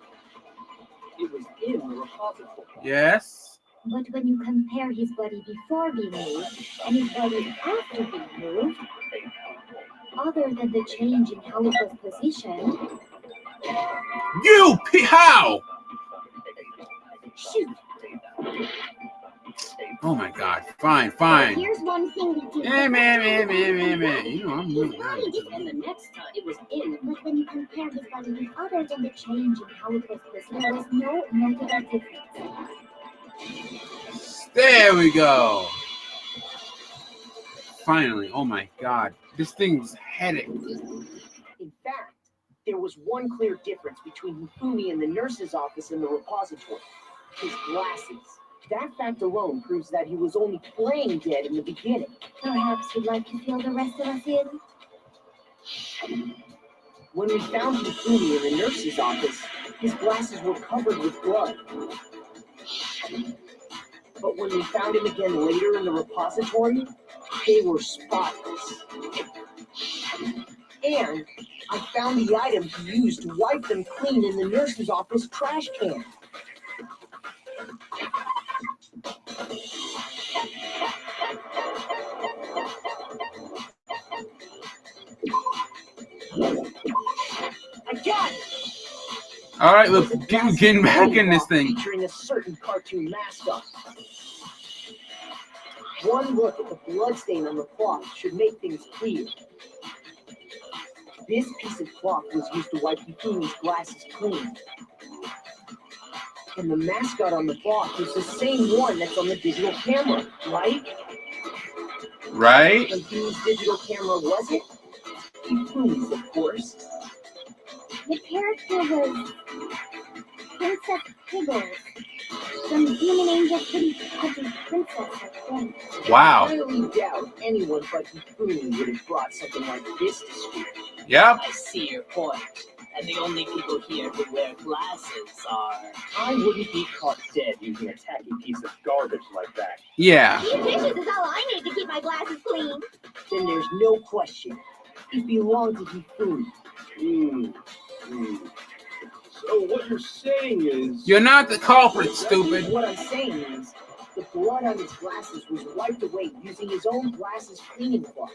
it was in the repository. Yes. But when you compare his body before being moved and his body after being moved, other than the change in how it was positioned, How? shoot. Oh my God. Fine. Here's one thing we do. Man. You know, I'm His really body just And the next time it was in. But when you compare his body with other than the change in how it was positioned, there was no notable difference. There we go. Finally. Oh my God. This thing's headache. In fact, there was one clear difference between Hifumi in the nurse's office and the repository. His glasses. That fact alone proves that he was only playing dead in the beginning. Perhaps you'd like to fill the rest of us in? When we found Hifumi in the nurse's office, his glasses were covered with blood. But when we found him again later in the repository, they were spotless. And I found the item he used to wipe them clean in the nurse's office trash can. I got it! All right, look, getting back in this thing. Featuring a certain cartoon mascot. One look at the bloodstain on the cloth should make things clear. This piece of cloth was used to wipe Hifumi's glasses clean. And the mascot on the cloth is the same one that's on the digital camera, right? Right? And whose digital camera was it? Hifumi's, of course. The character was Princess Piggles from Demon Angel Pretty Happy Princess, I think. Wow. I highly doubt anyone but Hifumi would have brought something like this to school. Yep. I see your point. And the only people here who wear glasses are... I wouldn't be caught dead using a tacky piece of garbage like that. Yeah. These dishes is all I need to keep my glasses clean. then there's no question. It belonged to Hifumi. So what you're saying is... You're not the culprit, stupid. What I'm saying is, the blood on his glasses was wiped away using his own glasses cleaning cloth.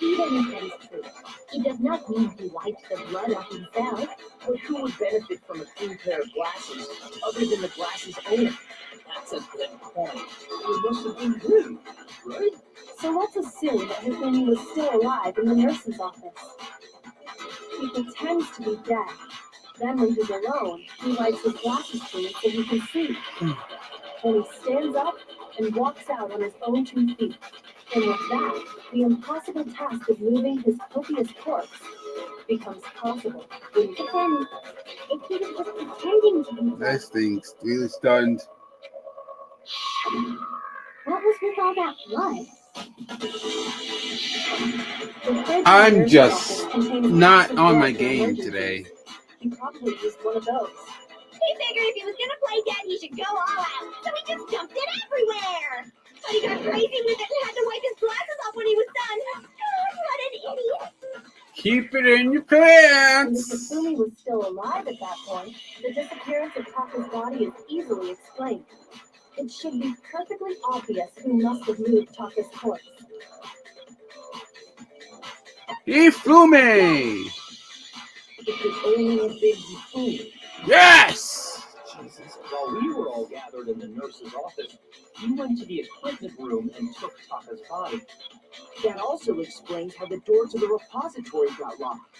Even if that is true, it does not mean he wiped the blood off himself. But who would benefit from a clean pair of glasses other than the glasses owner? That's a good point. It must have been him, right? So let's assume that Hifumi was still alive in the nurse's office. He pretends to be dead. Then when he's alone, he wipes his glasses clean so he can see. Then he stands up and walks out on his own 2 feet. And with that, the impossible task of moving his copious corpse becomes possible. But then, if he was just pretending to be dead, This thing's really stunned. what was with all that blood? The fridge in I'm the nurse's just office contains not lots of on blood my for game emergencies. today. He probably used one of those. He figured if he was gonna play dead, he should go all out. So he just dumped it everywhere. But he got crazy with it and had to wipe his glasses off when he was done. God, what an idiot. Keep it in your And if pants. Hifumi was still alive at that point, the disappearance of Taka's body is easily explained. It should be perfectly obvious who must have moved Taka's corpse. Hifumi! It could only have been Hifumi. Yes! Jesus. While we were all gathered in the nurse's office, he went to the equipment room and took Taka's body. That also explains how the door to the repository got locked.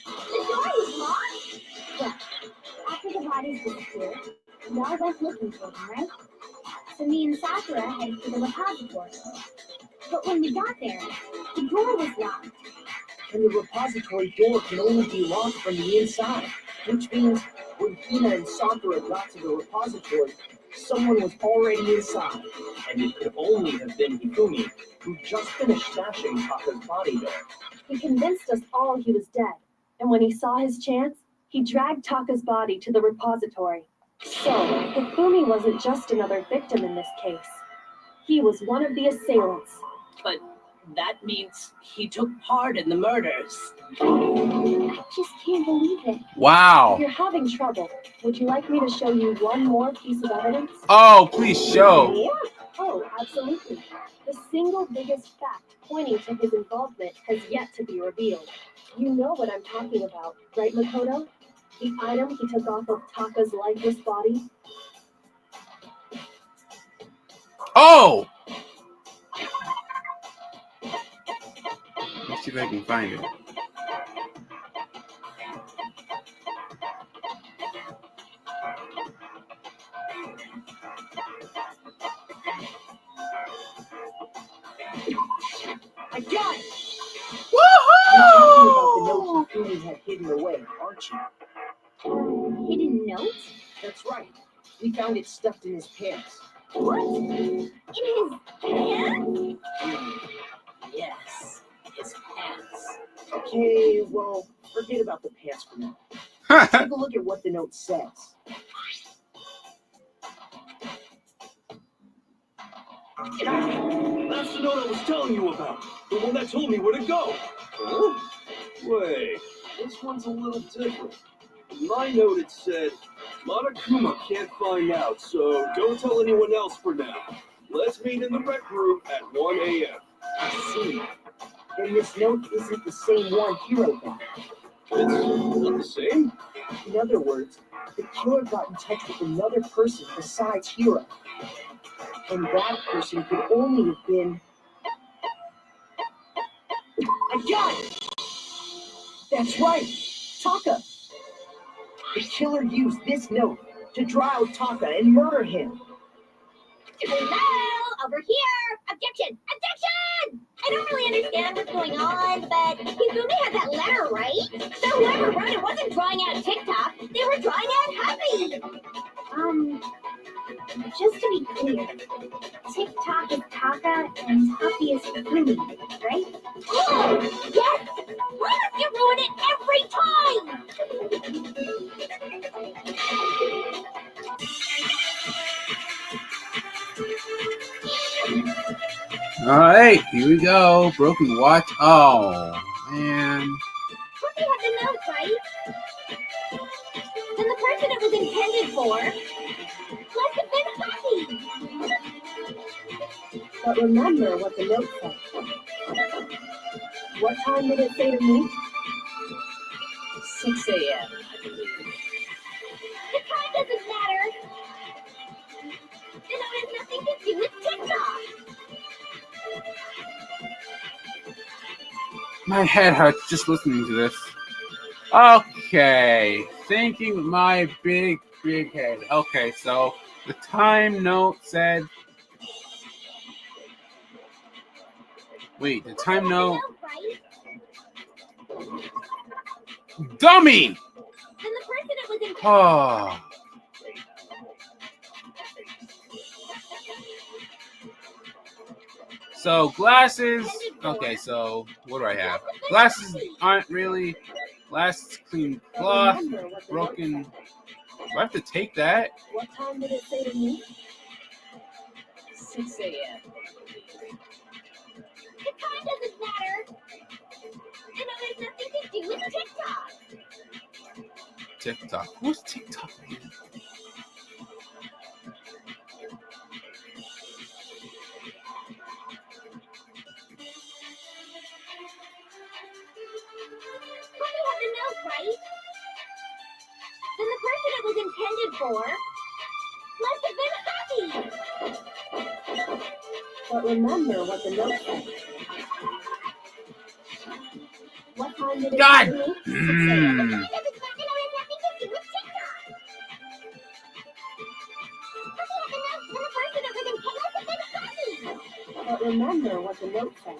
The door was locked. Well, after the bodies disappeared, we all went looking for them, right? So me and Sakura headed to the repository. But when we got there, the door was locked. And the repository door can only be locked from the inside, which means when Hina and Sakura got to the repository, someone was already inside. And it could only have been Hifumi, who just finished smashing Taka's body there. He convinced us all he was dead, and when he saw his chance, he dragged Taka's body to the repository. So, Hifumi wasn't just another victim in this case. He was one of the assailants. But that means he took part in the murders. I just can't believe it. If Wow. you're having trouble, would you like me to show you one more piece of evidence? Oh, please show. Oh, absolutely. The single biggest fact pointing to his involvement has yet to be revealed. You know what I'm talking about, right, Makoto? The item he took off of Taka's lifeless body? Oh! Let's see if I can find it. I got it! You're talking about the note Hifumi had hidden away, aren't you? Hidden note? That's right. We found it stuffed in his pants. What? In his pants? Yes, his pants. Okay, well, forget about the pants for now. Take a look at what the note says. That's the note I was telling you about. The one that told me where to go. Huh? Wait, this one's a little different. In my note it said, Monokuma can't find out, so don't tell anyone else for now. Let's meet in the rec room at 1 a.m. I see. Then this note isn't the same one Hiro got. It's not the same? In other words, the killer got in touch with another person besides Hiro. And that person could only have been... I got it! That's right! Taka! The killer used this note to draw out Taka and murder him. Hello, over here. Objection! Objection! I don't really understand what's going on, but Hifumi had that letter, right? So whoever wrote it wasn't drawing out TikTok. They were drawing out Happy. Just to be clear, TikTok is Taka and Happy is Hifumi, right? Oh, yes! Why must you ruin it every time? All right, here we go. Broken watch. Oh, man. But they have the note, right? Then the person it was intended for must have been happy. But remember what the note said. What time did it say to me? 6 a.m. The time doesn't matter. The note has nothing to do with TikTok. My head hurts just listening to this. Okay, thinking with my big head. Okay, so the time note said. Wait, the time note. Dummy! Then the person it was intended Oh. So glasses. Okay, so what do I have? Glasses aren't really. Glasses, clean cloth, broken. Do I have to take that? What time did it say to me? 6 a.m. The time doesn't matter. The note has nothing to do with TikTok. TikTok. Who's TikTok? But they have the note, right? Then the person it was intended for must have been happy. But remember what the note said. What time did it God! say to me? 6 a.m. The time doesn't matter. The note has nothing to do with TikTok. But they have the note, then the person it was intended must have been happy. But remember what the note said.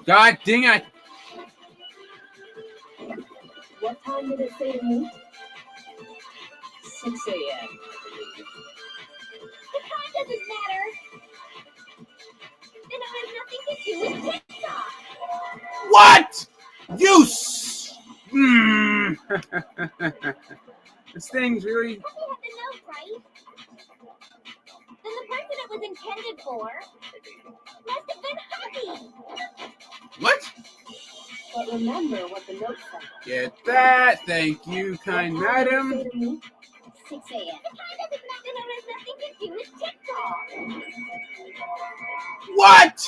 God dang it! What time did it say to me? 6 a.m. The time doesn't matter. The note has nothing to do with TikTok. What? This thing's really. But they have the note, right? Then the person it was intended for must have been happy. What? But remember what the note said. Get that. Thank you, kind What time did it madam. say to me? 6 a.m. The time doesn't matter. The note has nothing to do with TikTok. What?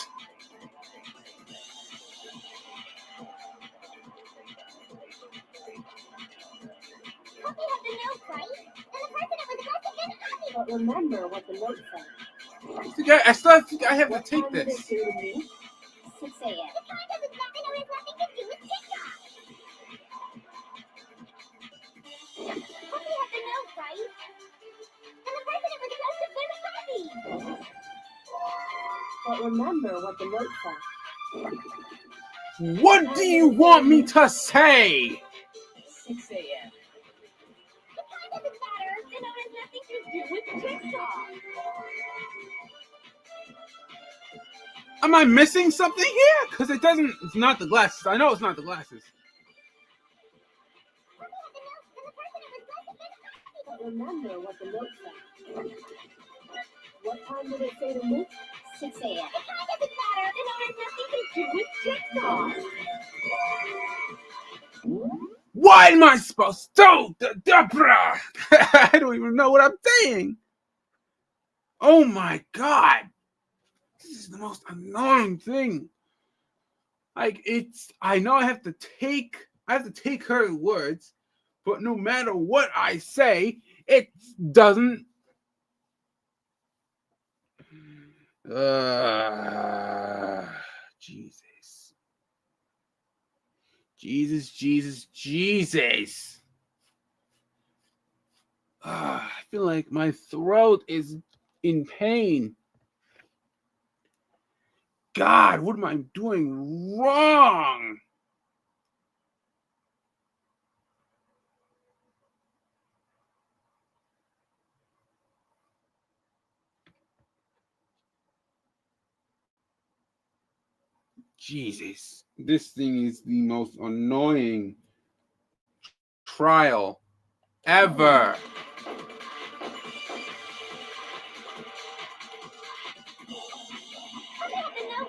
But they have the note, right? Then the person it was must have been happy. But remember what the note said. I still think I have to What take time did it this. say to me? 6 a.m. The time doesn't matter. The note has nothing to do with TikTok. But they have the note, right? And the person it was must have been happy. But remember what the note said. What do you want me to say? 6 a.m. The time doesn't matter. The note has nothing to do with TikTok. Am I missing something here? Because it doesn't. It's not the glasses. I know it's not the glasses. But they have the note. And the person it was must have been happy. But remember what the note said. What time did it say to me? 6 a.m. The time doesn't matter. The note has nothing to do with TikTok. What am I supposed to do, Deborah? I don't even know what I'm saying. Oh my God. This is the most annoying thing. Like I know I have to take her words, but no matter what I say, it doesn't. Jesus. I feel like my throat is in pain. God, what am I doing wrong? Jesus, this thing is the most annoying trial ever. But they have the note,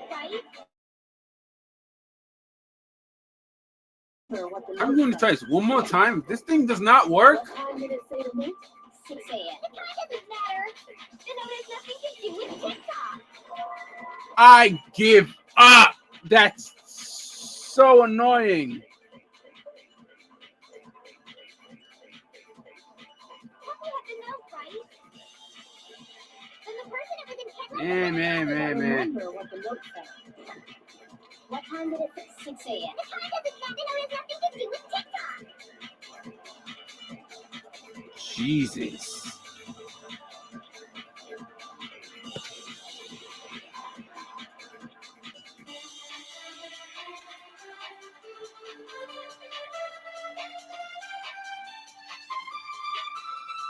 what the I'm note going to try said. this one more time. If this thing does not work, What time did it say to me? 6 a.m. The time doesn't matter. The note has nothing to do with TikTok. I give up. That's so annoying. Taco had the note, right? Then the person it was intended Man. Remember what the note said. What time did it say? 6 a.m. The time doesn't matter. The note has nothing to do with TikTok. Jesus.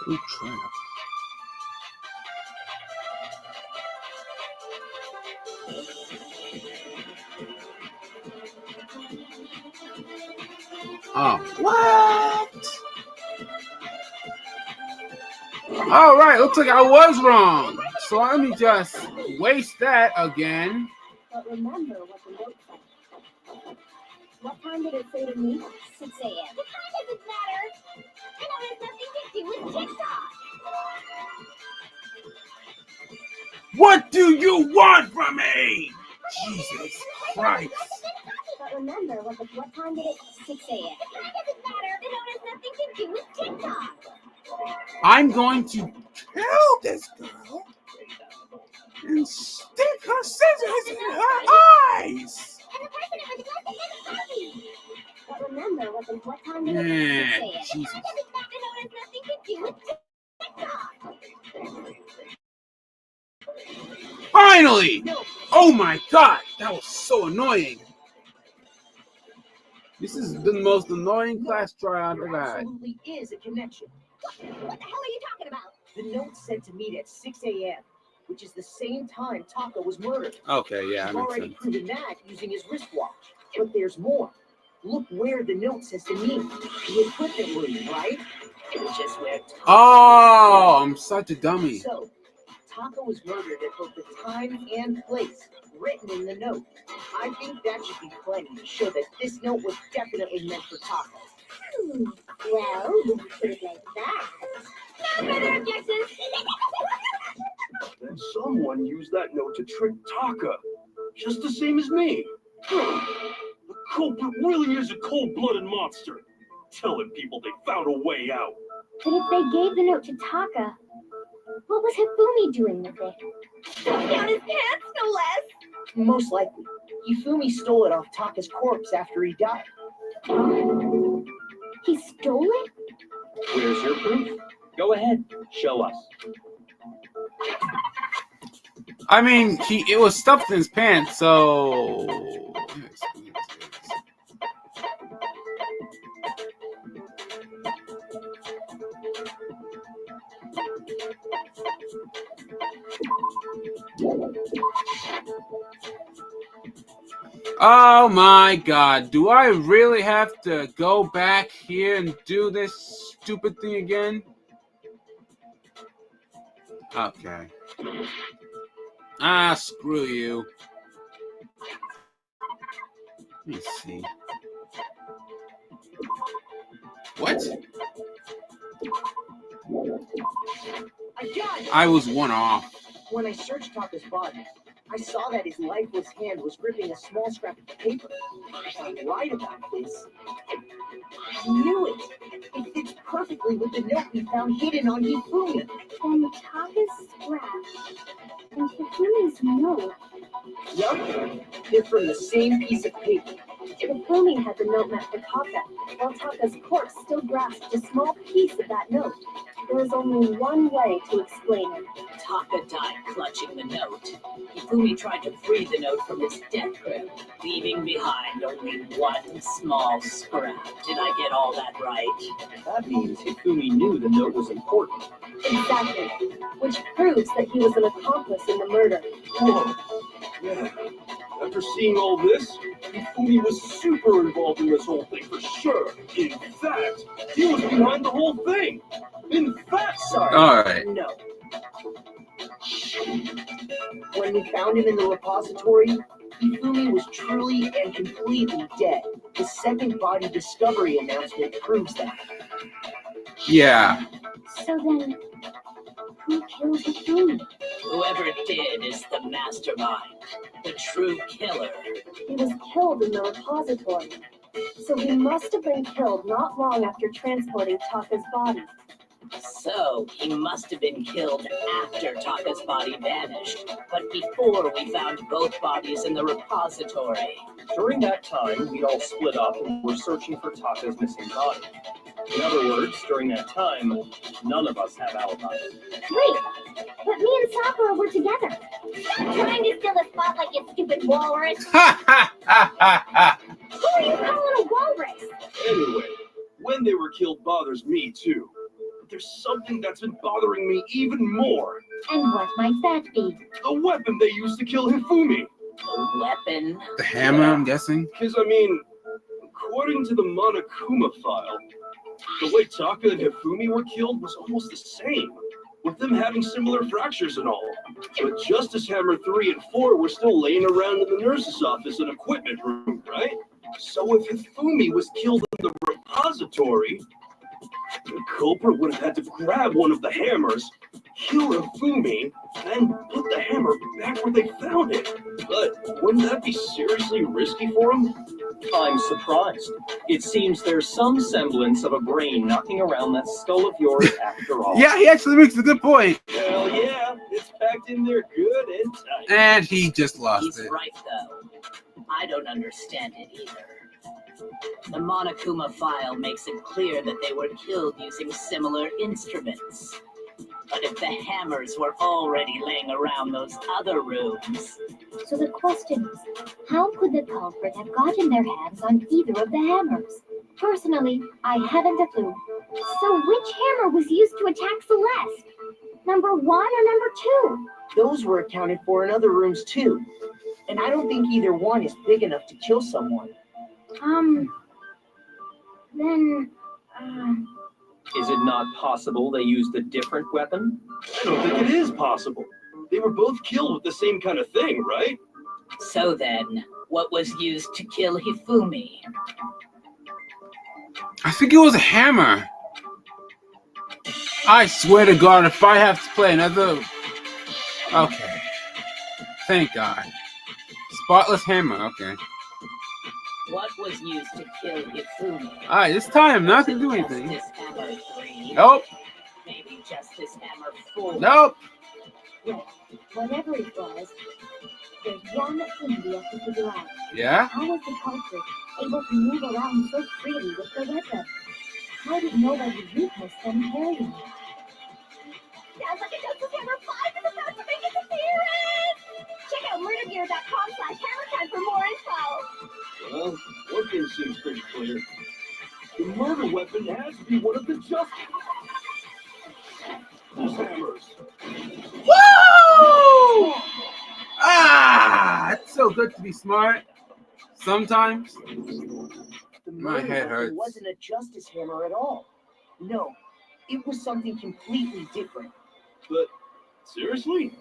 Oh, crap. Oh, what? All right, looks like I was wrong. So let me just waste that again. But remember what the note said. What time did it say to me? 6 a.m. The time doesn't matter. The note has nothing to do with TikTok. What do you want from me? Jesus Christ. But remember what time did it? 6 a.m. The time doesn't matter. The note has nothing to do with TikTok. I'm going to kill this girl and stick her scissors in her eyes. And the person it was intended to. But remember what time did it? Yeah, 6 a.m. Jesus. The time doesn't matter. The note has nothing to do with TikTok. Finally! Oh my God, that was so annoying. This is the most annoying class trial I've There ever had. absolutely is a connection. What the hell are you talking about? The note said to meet at 6 a.m., which is the same time Taco was murdered. Okay, yeah, We've that makes already sense. proven that using his wristwatch. But there's more. Look where the note says to meet. The equipment room, right? Which is where Oh, I'm such a dummy. So, Taco was murdered at both the time and place written in the note. I think that should be plenty to show that this note was definitely meant for Taco. Well, when you put it like that. No further objections. Then someone used that note to trick Taka, just the same as me. The culprit really is a cold-blooded monster. Telling people they found a way out. But if they gave the note to Taka, what was Hifumi doing with it? Stuffed down his pants, no less. Most likely, Hifumi stole it off Taka's corpse after he died. He stole it? Where's your proof? Go ahead, show us. I mean, it was stuffed in his pants, so. Oh my God, do I really have to go back here and do this stupid thing again? Okay. Ah, screw you. Let me see. What? I was one off. When I searched Taka's body, I saw that his lifeless hand was gripping a small scrap of paper. If I'm right about this, I knew it. It fits perfectly with the note we found hidden on Hifumi. And Taka's scrap and Hifumi's note. Yup, they're from the same piece of paper. Hifumi had the note meant for Taka, while Taka's corpse still grasped a small piece of that note. There is only one way to explain it. Taka died clutching the note. Hifumi tried to free the note from its death grip, leaving behind only one small scrap. Did I get all that right? That means Hifumi knew the note was important. Exactly, which proves that he was an accomplice in the murder. Whoa. Yeah. After seeing all this, Hifumi was super involved in this whole thing for sure. In fact, he was behind the whole thing. In fact, Sorry, All right. no. When we found him in the repository, Hifumi was truly and completely dead. The second body discovery announcement proves that. Yeah. So then, who killed Hifumi? Whoever did is the mastermind, the true killer. He was killed in the repository, so he must have been killed not long after transporting Taka's body. So he must have been killed after Taka's body vanished, but before we found both bodies in the repository. During that time, we all split up and were searching for Taka's missing body. In other words, during that time, none of us have alibis. Wait, but me and Sakura were together. Stop trying to steal the spotlight, you stupid walrus. Ha ha ha ha ha. Who are you calling a walrus? Anyway, when they were killed bothers me too. But there's something that's been bothering me even more. And what might that be? The weapon they used to kill Hifumi. A weapon? The hammer, I'm guessing. Because, I mean, according to the Monokuma file, the way Taka and Hifumi were killed was almost the same, with them having similar fractures and all. But Justice Hammer 3 and 4 were still laying around in the nurse's office and equipment room, right? So if Hifumi was killed in the repository, the culprit would have had to grab one of the hammers, kill Hifumi, and put the hammer back where they found it. But wouldn't that be seriously risky for him? I'm surprised. It seems there's some semblance of a brain knocking around that skull of yours after all. Yeah, he actually makes a good point. Hell yeah, it's packed in there good and tight. And he just lost He's it. right, though. I don't understand it either. The Monokuma file makes it clear that they were killed using similar instruments. But if the hammers were already laying around those other rooms... So the question is, how could the culprit have gotten their hands on either of the hammers? Personally, I haven't a clue. So which hammer was used to attack Celeste? Number 1 or number 2? Those were accounted for in other rooms too. And I don't think either one is big enough to kill someone. Then, Is it not possible they used a different weapon? I don't think it is possible. They were both killed with the same kind of thing, right? So then, what was used to kill Hifumi? I think it was a hammer. I swear to God, if I have to play another... Okay. Thank God. Spotless hammer, okay. What was used to kill Hifumi? Alright, this time I'm not gonna do anything. Justice Hammer 3? Nope. Maybe Justice Hammer 4? Nope. yes, whatever it was, there's one thing we have to figure out. Yeah? How was the culprit able to move around so freely with the weapon? How did nobody witness them carrying it? Sounds like a Justice Hammer 5 is about to make its appearance! Check out murdergear.com/hammertime for more info! Well, one thing seems pretty clear. The murder weapon has to be one of the Justice Hammers. Woo! Ah! It's so good to be smart. Sometimes. The My murder head weapon hurts. wasn't a justice hammer at all. No, it was something completely different. But, seriously?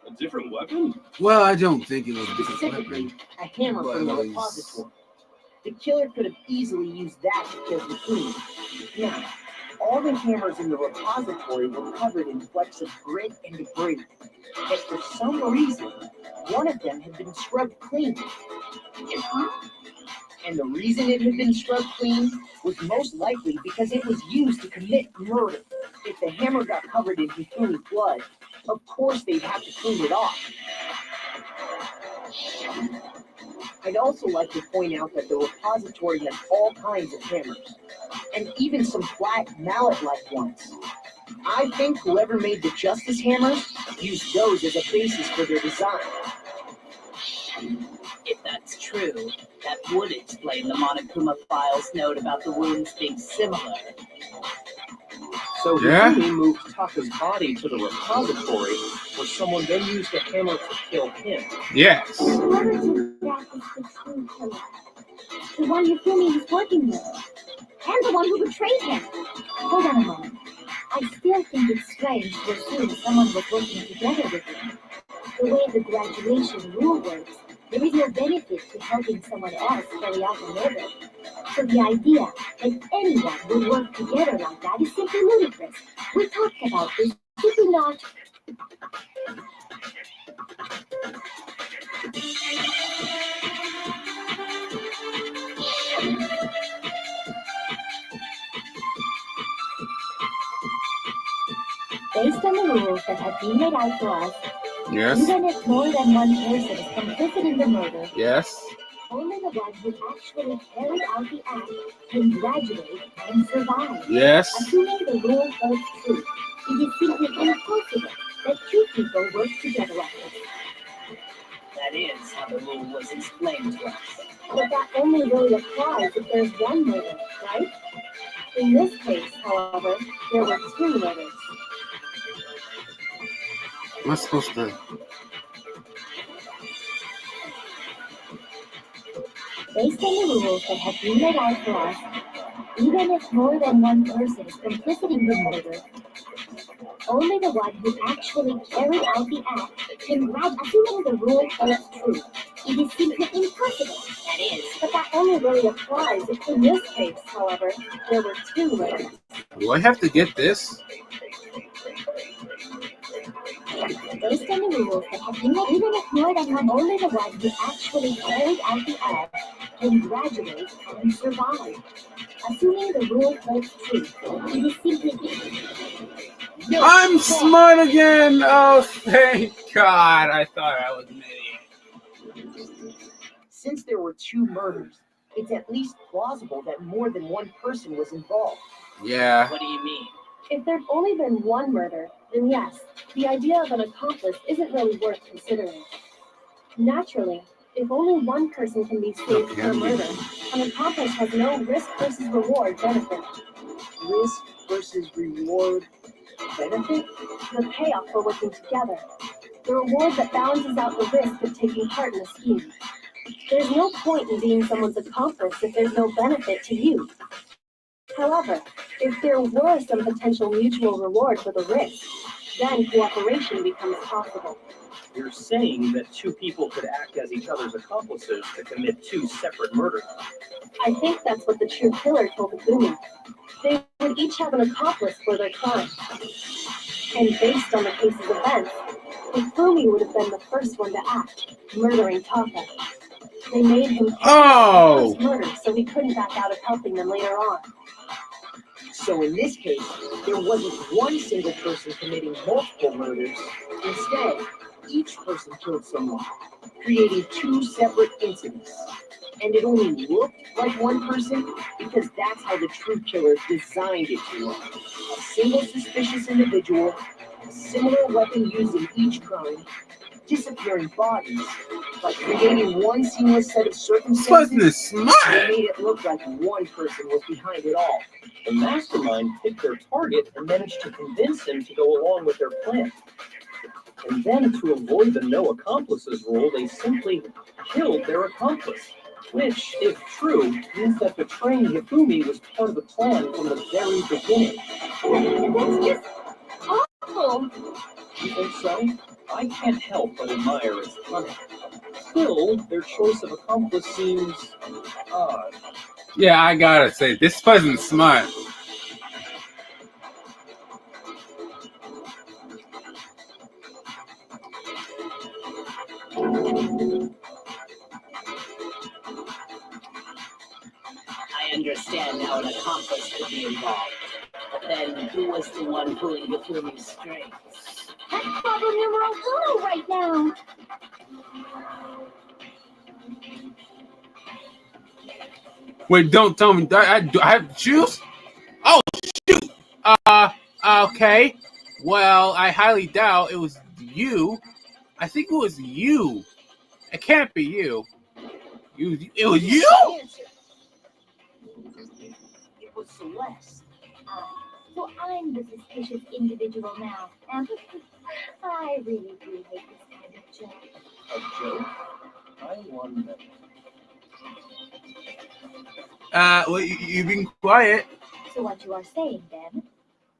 A different weapon? Well, I don't think it was a different Specifically, weapon. a hammer from the But it was- repository. The killer could have easily used that to kill the queen. Now, all the hammers in the repository were covered in flecks of grit and debris. But for some reason, one of them had been scrubbed clean. And the reason it had been scrubbed clean was most likely because it was used to commit murder. If the hammer got covered in Hifumi's blood, of course they'd have to clean it off. I'd also like to point out that the repository has all kinds of hammers, and even some flat mallet-like ones. I think whoever made the Justice Hammers used those as a basis for their design. If that's true, that would explain the Monokuma file's note about the wounds being similar. So Yeah? Hifumi moved Taka's body to the repository, where someone then used a hammer to kill him. Yes. Whoever did that is the true killer. The one Hifumi was working with. And the one who betrayed him. Hold on a moment. I still think it's strange to assume someone was working together with him. The way the graduation rule works, there is no benefit to helping someone else carry out a murder. So the idea that anyone would work together like that is simply ludicrous. We talked about this, did we not? Based on the rules that have been laid out for us, Yes. even if more than one person is complicit in the murder, Yes. only the one who actually carried out the act can graduate and survive. Yes. Assuming the rule holds true, it is simply impossible that two people work together like this. That is how the rule was explained to us. But that only really applies if there's one murder, right? In this case, however, there were two murders. Am I supposed to? Based on the rules that have been laid out for us, even if more than one person is complicit in the murder, only the one who actually carried out the act can graduate. Assuming the rule holds true, it is simply impossible. That is, But that only really applies if in this case, however, there were two murders. Do I have to get this? Based on the rules that have been laid, even if more than one, only the one who actually carried out the act can graduate and survive. Assuming the rule holds true, it is simply I'm smart again! Oh, thank God. I thought I was an idiot. Since there were two murders, it's at least plausible that more than one person was involved. Yeah. What do you mean? If there'd only been one murder, then yes, the idea of an accomplice isn't really worth considering. Naturally, if only one person can be saved per murder, an accomplice has no risk versus reward benefit. Risk versus reward benefit? The payoff for working together. The reward that balances out the risk of taking part in a scheme. There's no point in being someone's accomplice if there's no benefit to you. However, if there were some potential mutual reward for the risk, then cooperation becomes possible. You're saying that two people could act as each other's accomplices to commit two separate murders. I think that's what the true killer told Hifumi. They would each have an accomplice for their crime. And based on the case's events, Hifumi would have been the first one to act, murdering Taka. They made him Oh! first murder so he couldn't back out of helping them later on. So in this case, there wasn't one single person committing multiple murders. Instead, each person killed someone, creating two separate incidents. And it only looked like one person because that's how the true killer designed it to look. A single suspicious individual, a similar weapon used in each crime, disappearing bodies, by creating one seamless set of This circumstances. person is smart! They made it look like one person was behind it all. The mastermind picked their target and managed to convince him to go along with their plan. And then, to avoid the no accomplices rule, they simply killed their accomplice. Which, if true, means that betraying Hifumi was part of the plan from the very beginning. That's just awful. You think so? I can't help but admire its cunning. Still, their choice of accomplice seems odd. Yeah, I gotta say, this person's smart. I understand how an accomplice could be involved. But then, who was the one pulling Hifumi's strings? That's problem numero uno right now. Wait, don't tell me. I have to choose? Oh, shoot! Okay. Well, I highly doubt it was you. I think it was you. It can't be you. It was you? Answer. It was Celeste. So I'm the suspicious individual now. And I really do hate this kind of joke. A joke? I wonder. Well, you've been quiet. So what you are saying then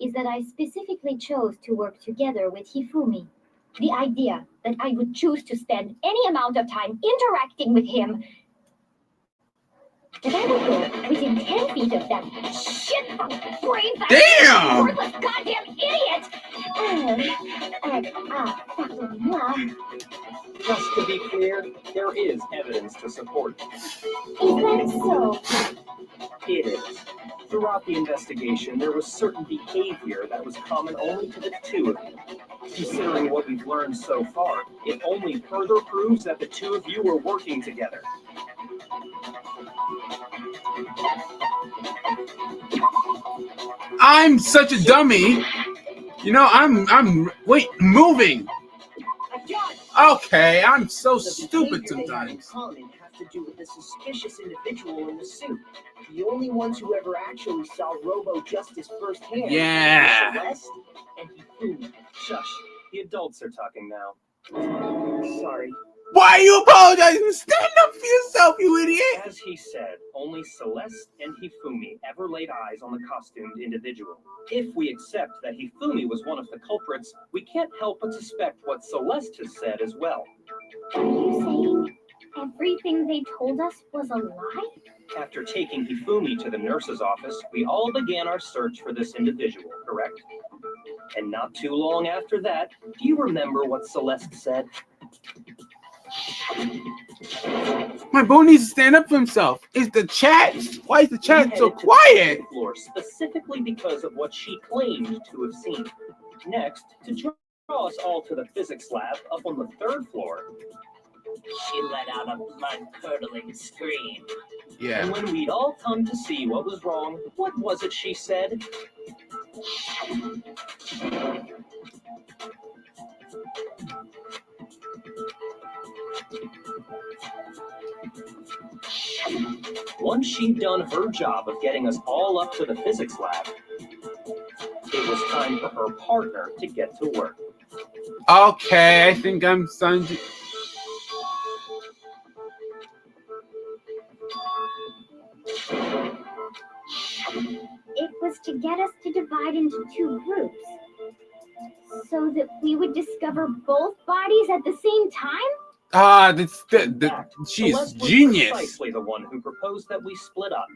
is that I specifically chose to work together with Hifumi The idea that I would choose to spend any amount of time interacting with him, that I would go within 10 feet of that shit brain Damn! worthless goddamn idiot! Just to be clear, there is evidence to support it. Is that so? It is. Throughout the investigation, there was certain behavior that was common only to the two of you. Considering what we've learned so far, it only further proves that the two of you were working together. I'm such a dummy. You know, wait, moving. Okay, I'm so stupid sometimes. Common has to do with the suspicious individual in the suit. The only ones who ever actually saw Robo Justice firsthand Yeah. were Celeste and Hifumi. Shush. The adults are talking now. Sorry. Why are you apologizing? Stand up for yourself, you idiot! As he said, only Celeste and Hifumi ever laid eyes on the costumed individual. If we accept that Hifumi was one of the culprits, we can't help but suspect what Celeste has said as well. Are you saying everything they told us was a lie? After taking Hifumi to the nurse's office, we all began our search for this individual, correct? And not too long after that, do you remember what Celeste said? My boy needs to stand up for himself. It's the chat. Why is the chat so quiet? Floor specifically because of what she claimed to have seen. Next, to draw us all to the physics lab up on the 3rd floor, She let out a blood-curdling scream. Yeah. and when we'd all come to see what was wrong, what was it she said? Once she'd done her job of getting us all up to the physics lab, it was time for her partner to get to work. Okay, I think I'm starting to... It was to get us to divide into 2 groups, so that we would discover both bodies at the same time? She's Celeste was genius. precisely the one who proposed that we split up.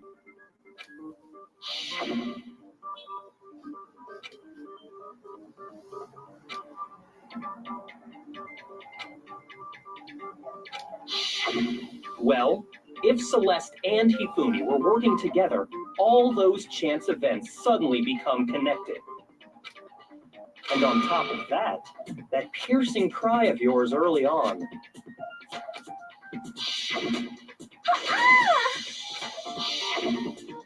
Well, if Celeste and Hifumi were working together, all those chance events suddenly become connected. And on top of that, that piercing cry of yours early on.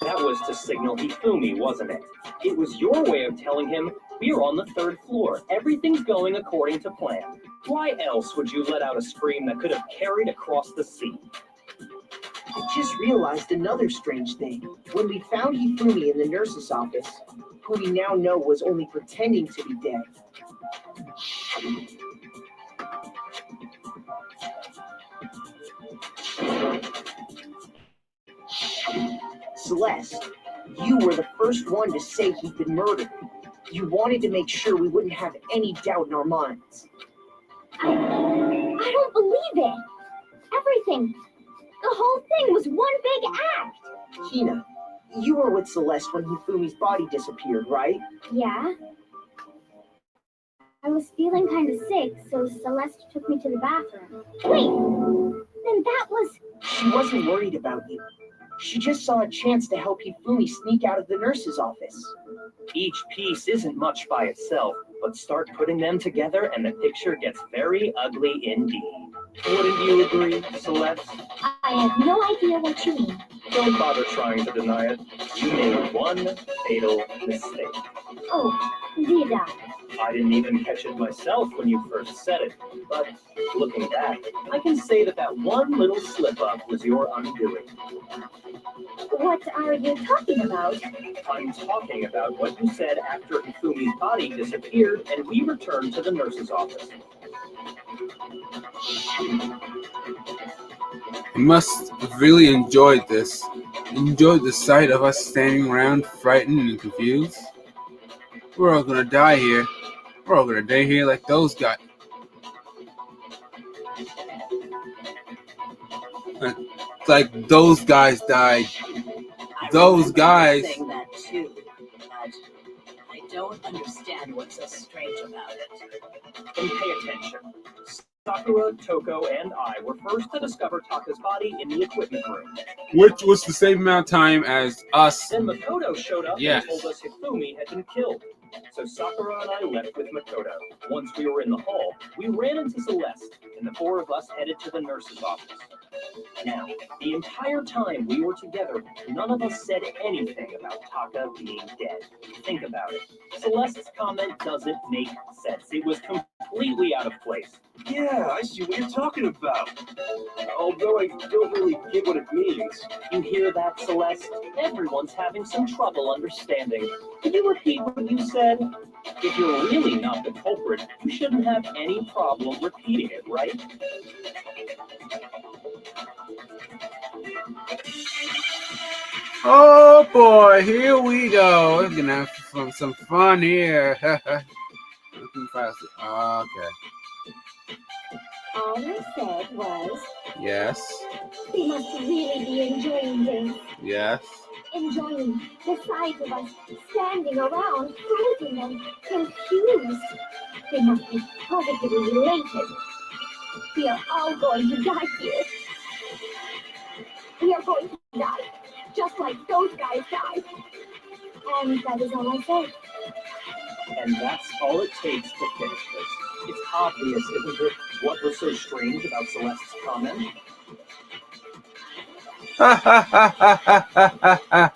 That was to signal Hifumi, wasn't it? It was your way of telling him, we're on the 3rd floor, everything's going according to plan. Why else would you let out a scream that could have carried across the sea? I just realized another strange thing. When we found Hifumi in the nurse's office, who we now know was only pretending to be dead. Celeste, you were the first one to say he'd been murdered. You wanted to make sure we wouldn't have any doubt in our minds. I don't believe it. Everything. The whole thing was one big act. Hina, you were with Celeste when Hifumi's body disappeared, right? Yeah. I was feeling kind of sick, so Celeste took me to the bathroom. Wait, then that was... She wasn't worried about you. She just saw a chance to help Hifumi sneak out of the nurse's office. Each piece isn't much by itself, but start putting them together and the picture gets very ugly indeed. Wouldn't you agree, Celeste? I have no idea what you mean. Don't bother trying to deny it. You made one fatal mistake. Oh, did I? I didn't even catch it myself when you first said it, but looking back, I can say that that one little slip-up was your undoing. What are you talking about? I'm talking about what you said after Hifumi's body disappeared and we returned to the nurse's office. You must have really enjoyed this. Enjoyed the sight of us standing around frightened and confused. We're all gonna die here. We're all gonna die here like those guys. Like those guys died. I Those remember guys. saying that too, but I don't understand what's so strange about it. Then pay attention. Sakura, Toko, and I were first to discover Taka's body in the equipment room. Which was the same amount of time as us. Then Makoto showed up Yes. and told us Hifumi had been killed. So Sakura and I left with Makoto. Once we were in the hall, we ran into Celeste, and the four of us headed to the nurse's office. Now, the entire time we were together, none of us said anything about Taka being dead. Think about it. Celeste's comment doesn't make sense. It was completely out of place. Yeah, I see what you're talking about. Although I don't really get what it means. You hear that, Celeste? Everyone's having some trouble understanding. Could you repeat what you said? If you're really not the culprit, you shouldn't have any problem repeating it, right? Oh boy, here we go. We're gonna have some fun here. Looking faster. Okay. All I said was, Yes. they must really be enjoying this. Yes. Enjoying the sight of us standing around, frozen and confused. They must be positively elated. We are all going to die here. We are going to die, just like those guys died. And that is all I say. And that's all it takes to finish this. It's obvious, isn't it, what was so strange about Celeste's comment? Ha ha ha ha ha ha ha.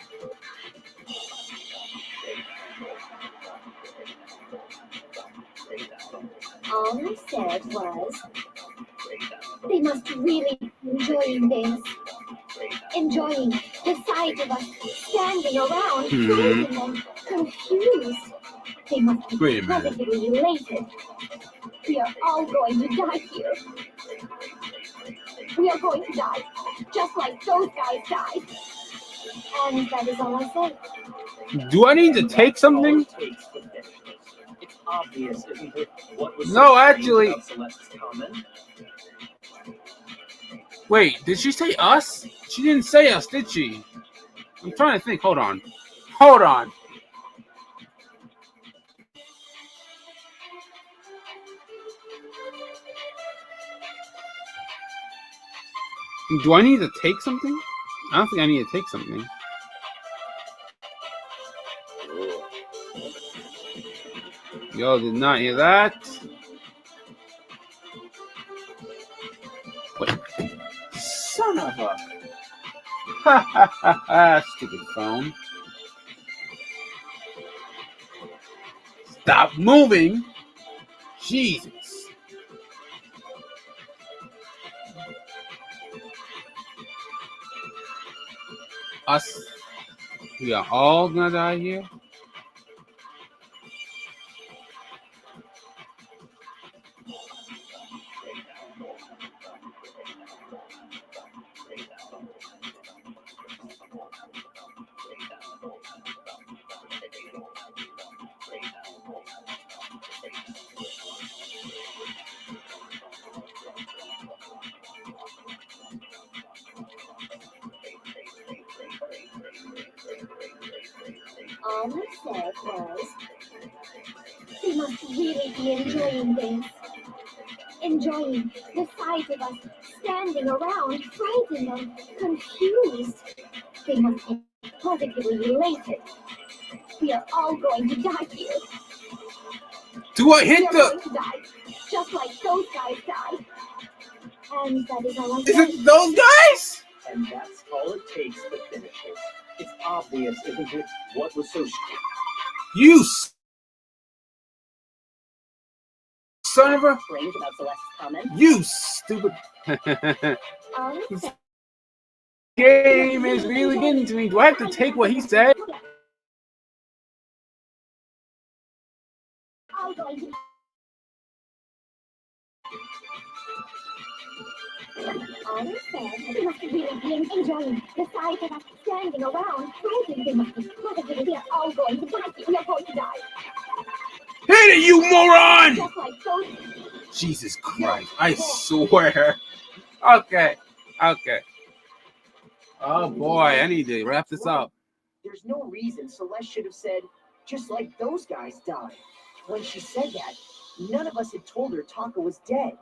All I said was, they must really be enjoying this. Enjoying the sight of us standing around, frozen and confused. They must be Wait a minute. positively elated. We are all going to die here. We are going to die, just like those guys died. And that is all I say. Do I need to take something? It's obvious, isn't it? What was No, so strange actually- about Celeste's comment? Wait, did she say us? She didn't say us, did she? I'm trying to think. Hold on. Hold on. Do I need to take something? I don't think I need to take something. Yo, did not hear that. Wait. Son of a... Ha ha ha ha, stupid phone. Stop moving. Jesus. Us. We are all gonna die here. All I said was, they must really be enjoying this. Enjoying the sight of us standing around, frightened and confused. They must be positively elated. We are all going to die here. Do I We hit are the... going to die, just like those guys died. And that is all I Is say. it those guys? And that's all it takes to finish this. It's obvious, isn't it? What was so strange? You son of a... Strange about Celeste's comment? You stupid... All I said, Game is really getting to me. Do I have to take what he said? all going to All I said, they must really be enjoying the sight of us standing around, frightened. They must be positive. We are all going to die. We are going to die, Hit it, you moron! just like those. Jesus Christ, I swear. Okay. Okay. Oh boy, I need to wrap this up. There's no reason Celeste should have said, just like those guys died. When she said that, none of us had told her Taka was dead.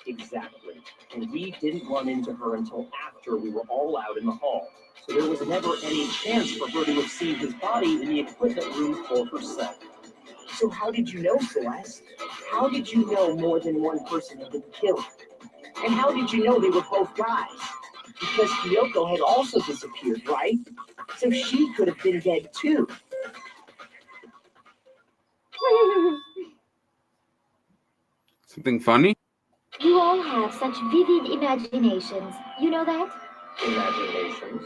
Exactly. And we didn't run into her until after we were all out in the hall. So there was never any chance for her to have seen his body in the equipment room for herself. So how did you know, Celeste? How did you know more than one person had been killed? And how did you know they were both guys? Because Kyoko had also disappeared, right? So she could have been dead too. Something funny? You all have such vivid imaginations. You know that? Imaginations.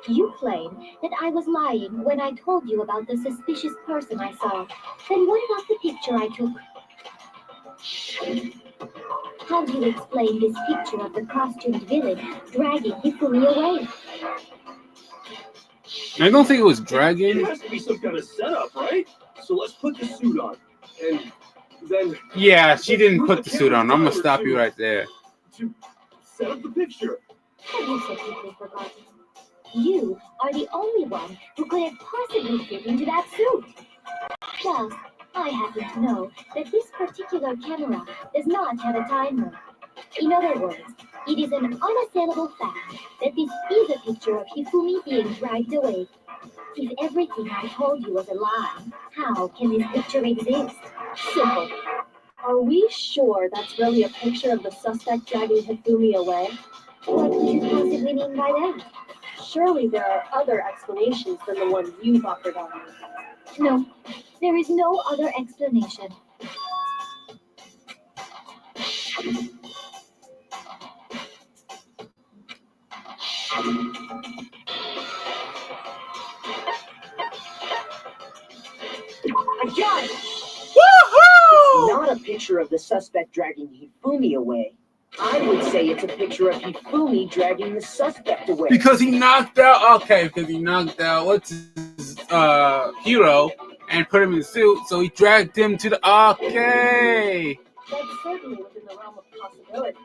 You claim that I was lying when I told you about the suspicious person I saw. Then what about the picture I took? How do you explain this picture of the costumed villain dragging Hifumi away? I don't think it was It dragging. has to be some kind of setup, right? So let's put the suit on. And then Yeah, she didn't put the suit on. I'm gonna stop you right there. to set up the picture. Have you so quickly forgotten? You are the only one who could have possibly fit into that suit. Plus, I happen to know that this particular camera does not have a timer. In other words, it is an unassailable fact that this is a picture of Hifumi being dragged away. If everything I told you was a lie, how can this picture exist? Simple. Are we sure that's really a picture of the suspect dragging Hifumi away? What could you possibly mean by that? Surely there are other explanations than the one you've offered on me. No, there is no other explanation. I got it! Woohoo! Not a picture of the suspect dragging Hifumi away. I would say it's a picture of Hifumi dragging the suspect away. Because he knocked out. Okay, because he knocked out what's his hero and put him in the suit, so he dragged him to the. Okay. That's certainly within the realm of possibility.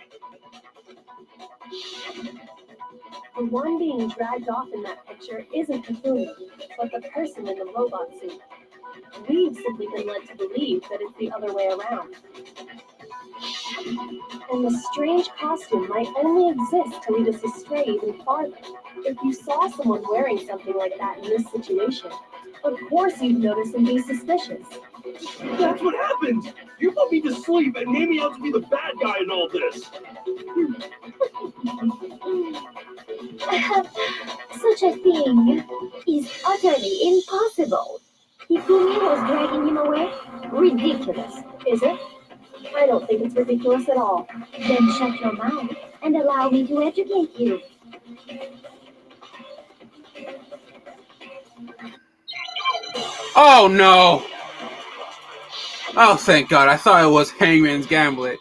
The one being dragged off in that picture isn't Hifumi, but the person in the robot suit. We've simply been led to believe that it's the other way around. And the strange costume might only exist to lead us astray even farther. If you saw someone wearing something like that in this situation, of course you'd notice and be suspicious. That's what happened! You put me to sleep and made me out to be the bad guy in all this! Such a thing is utterly impossible. Hifumi was dragging him away? Ridiculous. Is it? I don't think it's ridiculous at all. Then shut your mouth and allow me to educate you. Oh no! Oh, thank God! I thought it was Hangman's Gambit.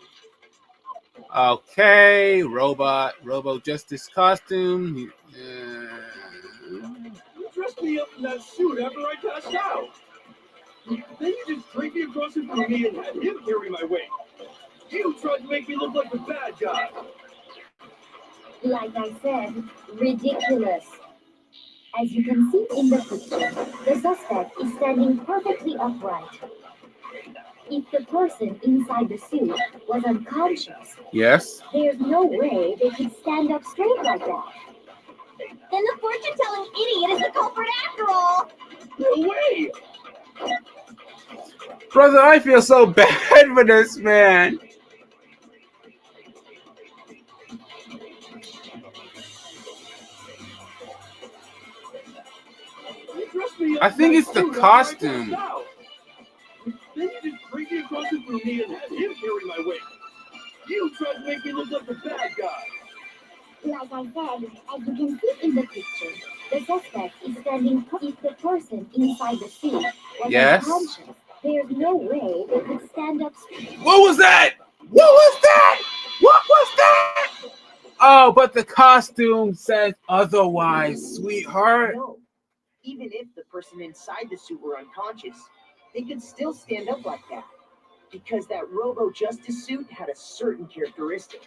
Okay, Robo Justice costume. You dressed me up in that suit after I passed out. Then you just dragged me across it from me and had him carry my weight. You tried to make me look like the bad guy. Like I said, ridiculous. As you can see in the picture, the suspect is standing perfectly upright. If the person inside the suit was unconscious, Yes. there's no way they could stand up straight like that. Then the fortune-telling idiot is the culprit after all. No way! Brother, I feel so bad for this man. You dressed me up I think in it's that the suit after I costume. passed out. Then you just dragged me across it from me and had him carry my weight. You tried to make me look like the bad guy. Like I said, as you can see in the picture, the suspect is standing. If the person inside the suit was Yes. unconscious, there's no way they could stand up straight. What was that? What was that? What was that? Oh, but the costume said otherwise, sweetheart. No. Even if the person inside the suit were unconscious, they could still stand up like that. Because that Robo Justice suit had a certain characteristic.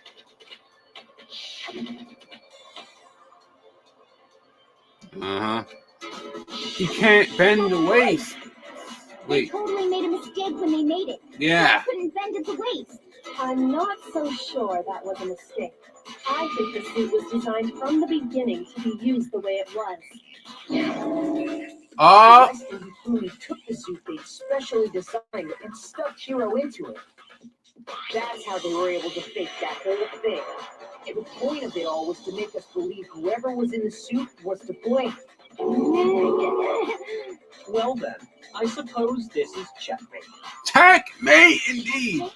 Uh-huh. He can't bend the waist. They Wait. totally made a mistake when they made it. Yeah. They couldn't bend at the waist. I'm not so sure that was a mistake. I think the suit was designed from the beginning to be used the way it was. Oh. Lester Hifumi took the suit they'd specially designed and stuck Hiro into it. That's how they were able to fake that whole thing. And the point of it all was to make us believe whoever was in the suit was to blame. Well then, I suppose this is checkmate. Checkmate indeed.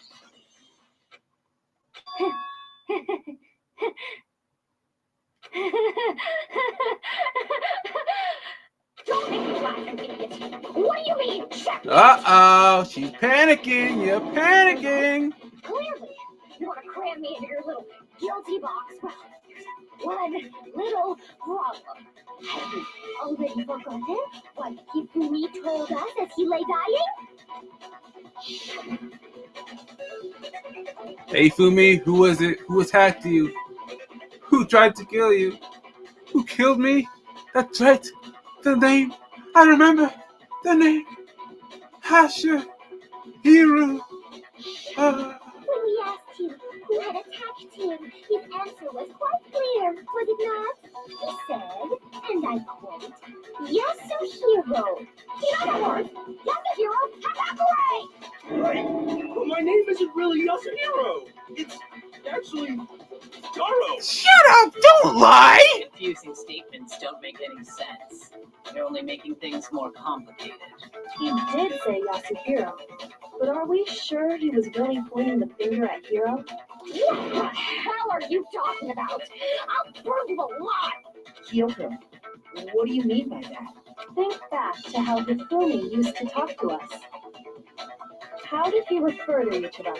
Don't make me laugh, you idiot. What do you mean, check? Uh-oh. She's panicking. You're panicking. Clearly, you want to cram me into your little guilty box. Well, one little problem. Have you already forgotten what Hifumi told us as he lay dying? Hey, Fumi, who was it? Who attacked you? Who tried to kill you? Who killed me? That's right. The name. I remember. The name. Hashira. Hiro. When we asked him who had attacked him, his answer was quite clear, was it not? He said, and I quote, Yasuhiro. In other words, Yasuhiro Hatakure! Right? But my name isn't really Yasuhiro. It's actually Taro. Shut up! Don't lie! Confusing statements don't make any sense. They're only making things more complicated. He did say Yasuhiro, but are we sure he was really pointing the finger at Hiro? What the hell are you talking about? I'll prove you a lie! Kyoko, what do you mean by that? Think back to how Hifumi used to talk to us. How did he refer to each of us?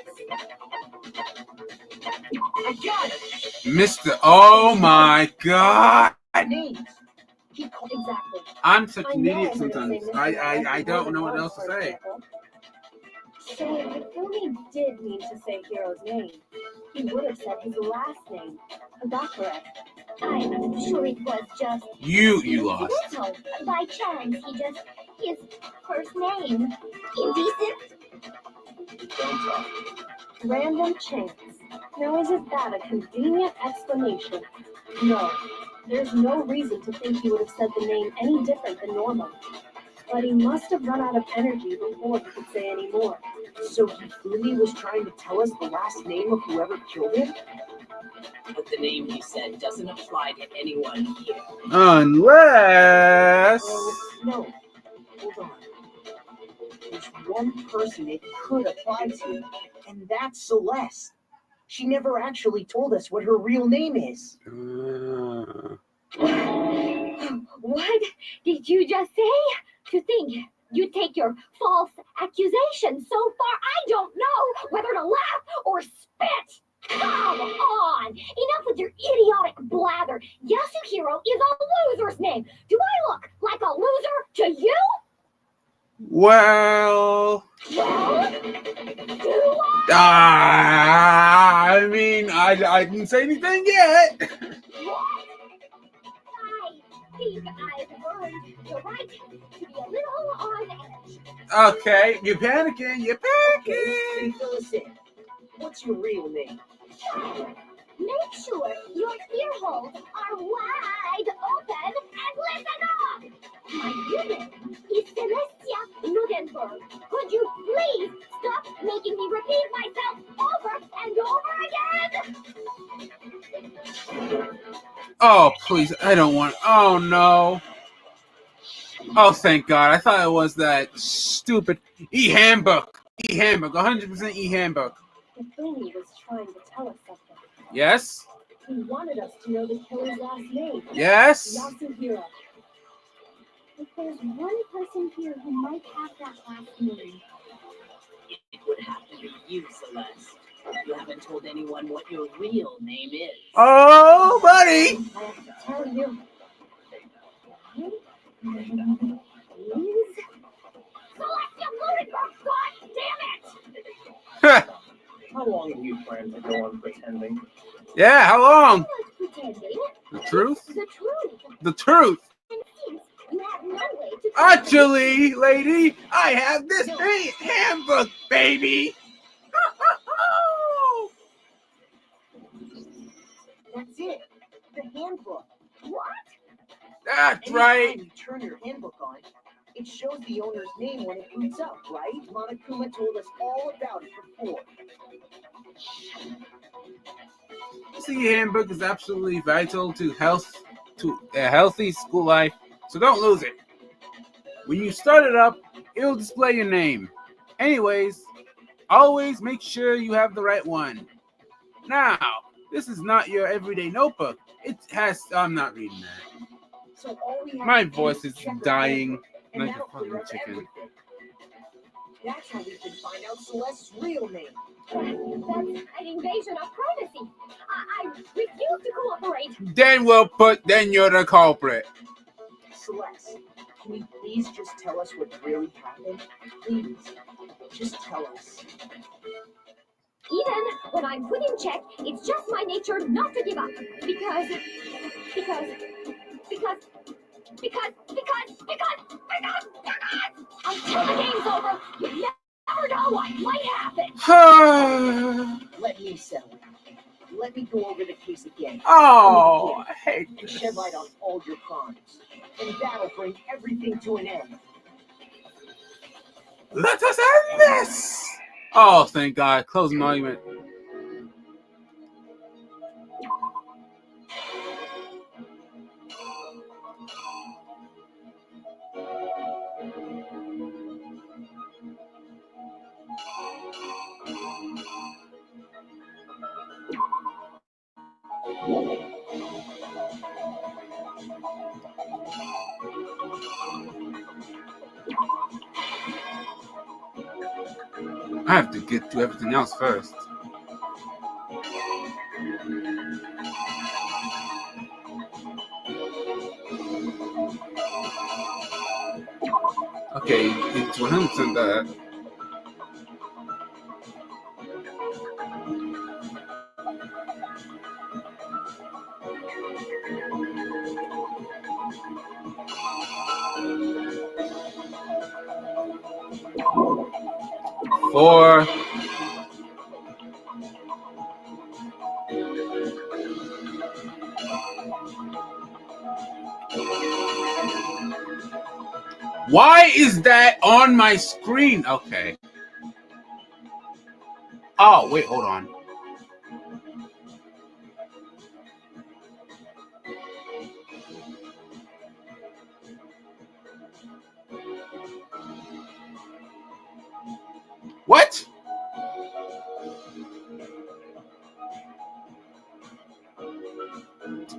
I got it! Mr. Oh my God! Names. He called exactly. I'm such I an know idiot I heard him sometimes. say Mr. I Miyagi don't more know than what once, else to for say. example. So Hifumi did mean to say Hiro's name. He would have said his last name, Hagakure. I'm sure it was just You lost. incidental. By chance, his first name. Indecent? Don't talk. Random chance. Now isn't that a convenient explanation? No, there's no reason to think he would have said the name any different than normal. But he must have run out of energy before he could say any more. So Hifumi was trying to tell us the last name of whoever killed him? But the name he said doesn't apply to anyone here. Unless. Oh, no. Hold on. There's one person it could apply to, and that's Celeste. She never actually told us what her real name is. What did you just say? To think you take your false accusation so far, I don't know whether to laugh or spit. Come on! Enough with your idiotic blather. Yasuhiro is a loser's name. Do I look like a loser to you? Well. Well, do I? I mean, I didn't say anything yet. What? I think I've earned the right to be a little on edge. Okay, you're panicking. You're panicking. Okay, fill us in. What's your real name? Make sure your ear holes are wide open and listen up. My real name is Celestia Ludenberg. Could you please stop making me repeat myself over and over again? Oh, please. I don't want. Oh, no. Oh, thank God. I thought it was that stupid E-Handbook. E-Handbook. 100% E-Handbook. Hifumi was trying to tell us something. Yes? He wanted us to know the killer's last name. Yes? Yasuhiro. If there's one person here who might have that last name, It would have to be you, Celeste. You haven't told anyone what your real name is. Oh, buddy. I have to tell you. My name is Celestia Ludenberg. God damn it! How long do you plan to go on pretending? Yeah, how long? Not pretending. The truth? The truth. The truth. And since you have no way to Actually, lady, I have this handbook, baby. That's it. The handbook. What? That's Anytime right. you turn your handbook on, it shows the owner's name when it boots up, right? Monokuma told us all about it before. See, handbook is absolutely vital to a healthy school life, so don't lose it. When you start it up, it'll display your name. Anyways, always make sure you have the right one. Now, this is not your everyday notebook. It has. I'm not reading that. So all we have My to do voice is check our dying handbook, and like a that'll fucking clear up chicken. everything. That's how we can find out Celeste's real name. That's an invasion of privacy. I refuse to cooperate. Then you're the culprit. Celeste, can you please just tell us what really happened? Please, just tell us. Even when I'm put in check, it's just my nature not to give up. Because until the game's over, you never know what might happen. Let me settle it. Let me go over the case again. Oh, I hate And this. shed light on all your crimes. And that'll bring everything to an end. Let us end this. Oh, thank God. Closing argument. I have to get to everything else first. Okay, it's 100% that. Four. Why is that on my screen? Okay. Oh, wait, hold on. What?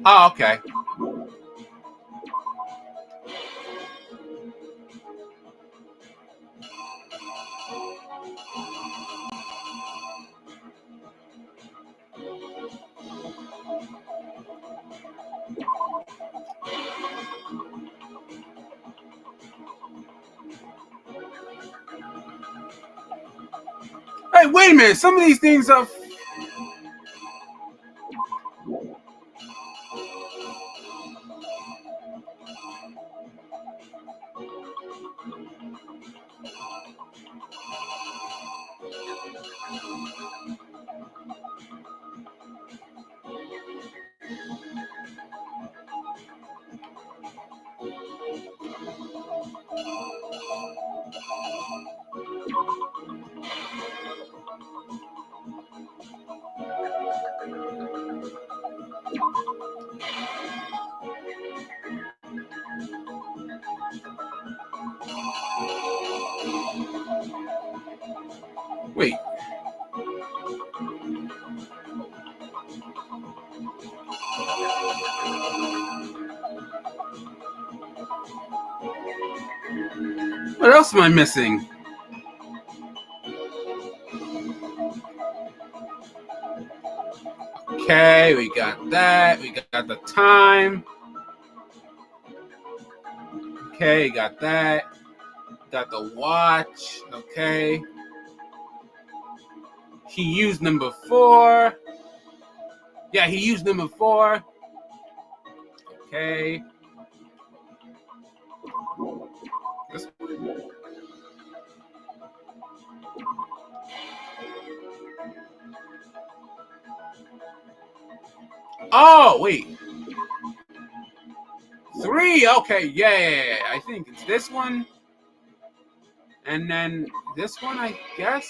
Oh, okay. Hey, wait a minute. Some of these things are. Wait. What else am I missing? Okay, we got that. We got the time. Okay, got that. Got the watch. Okay. He used number 4. Yeah, he used number 4. Okay. Oh, wait. 3. Okay, yeah. I think it's this one. And then this one, I guess.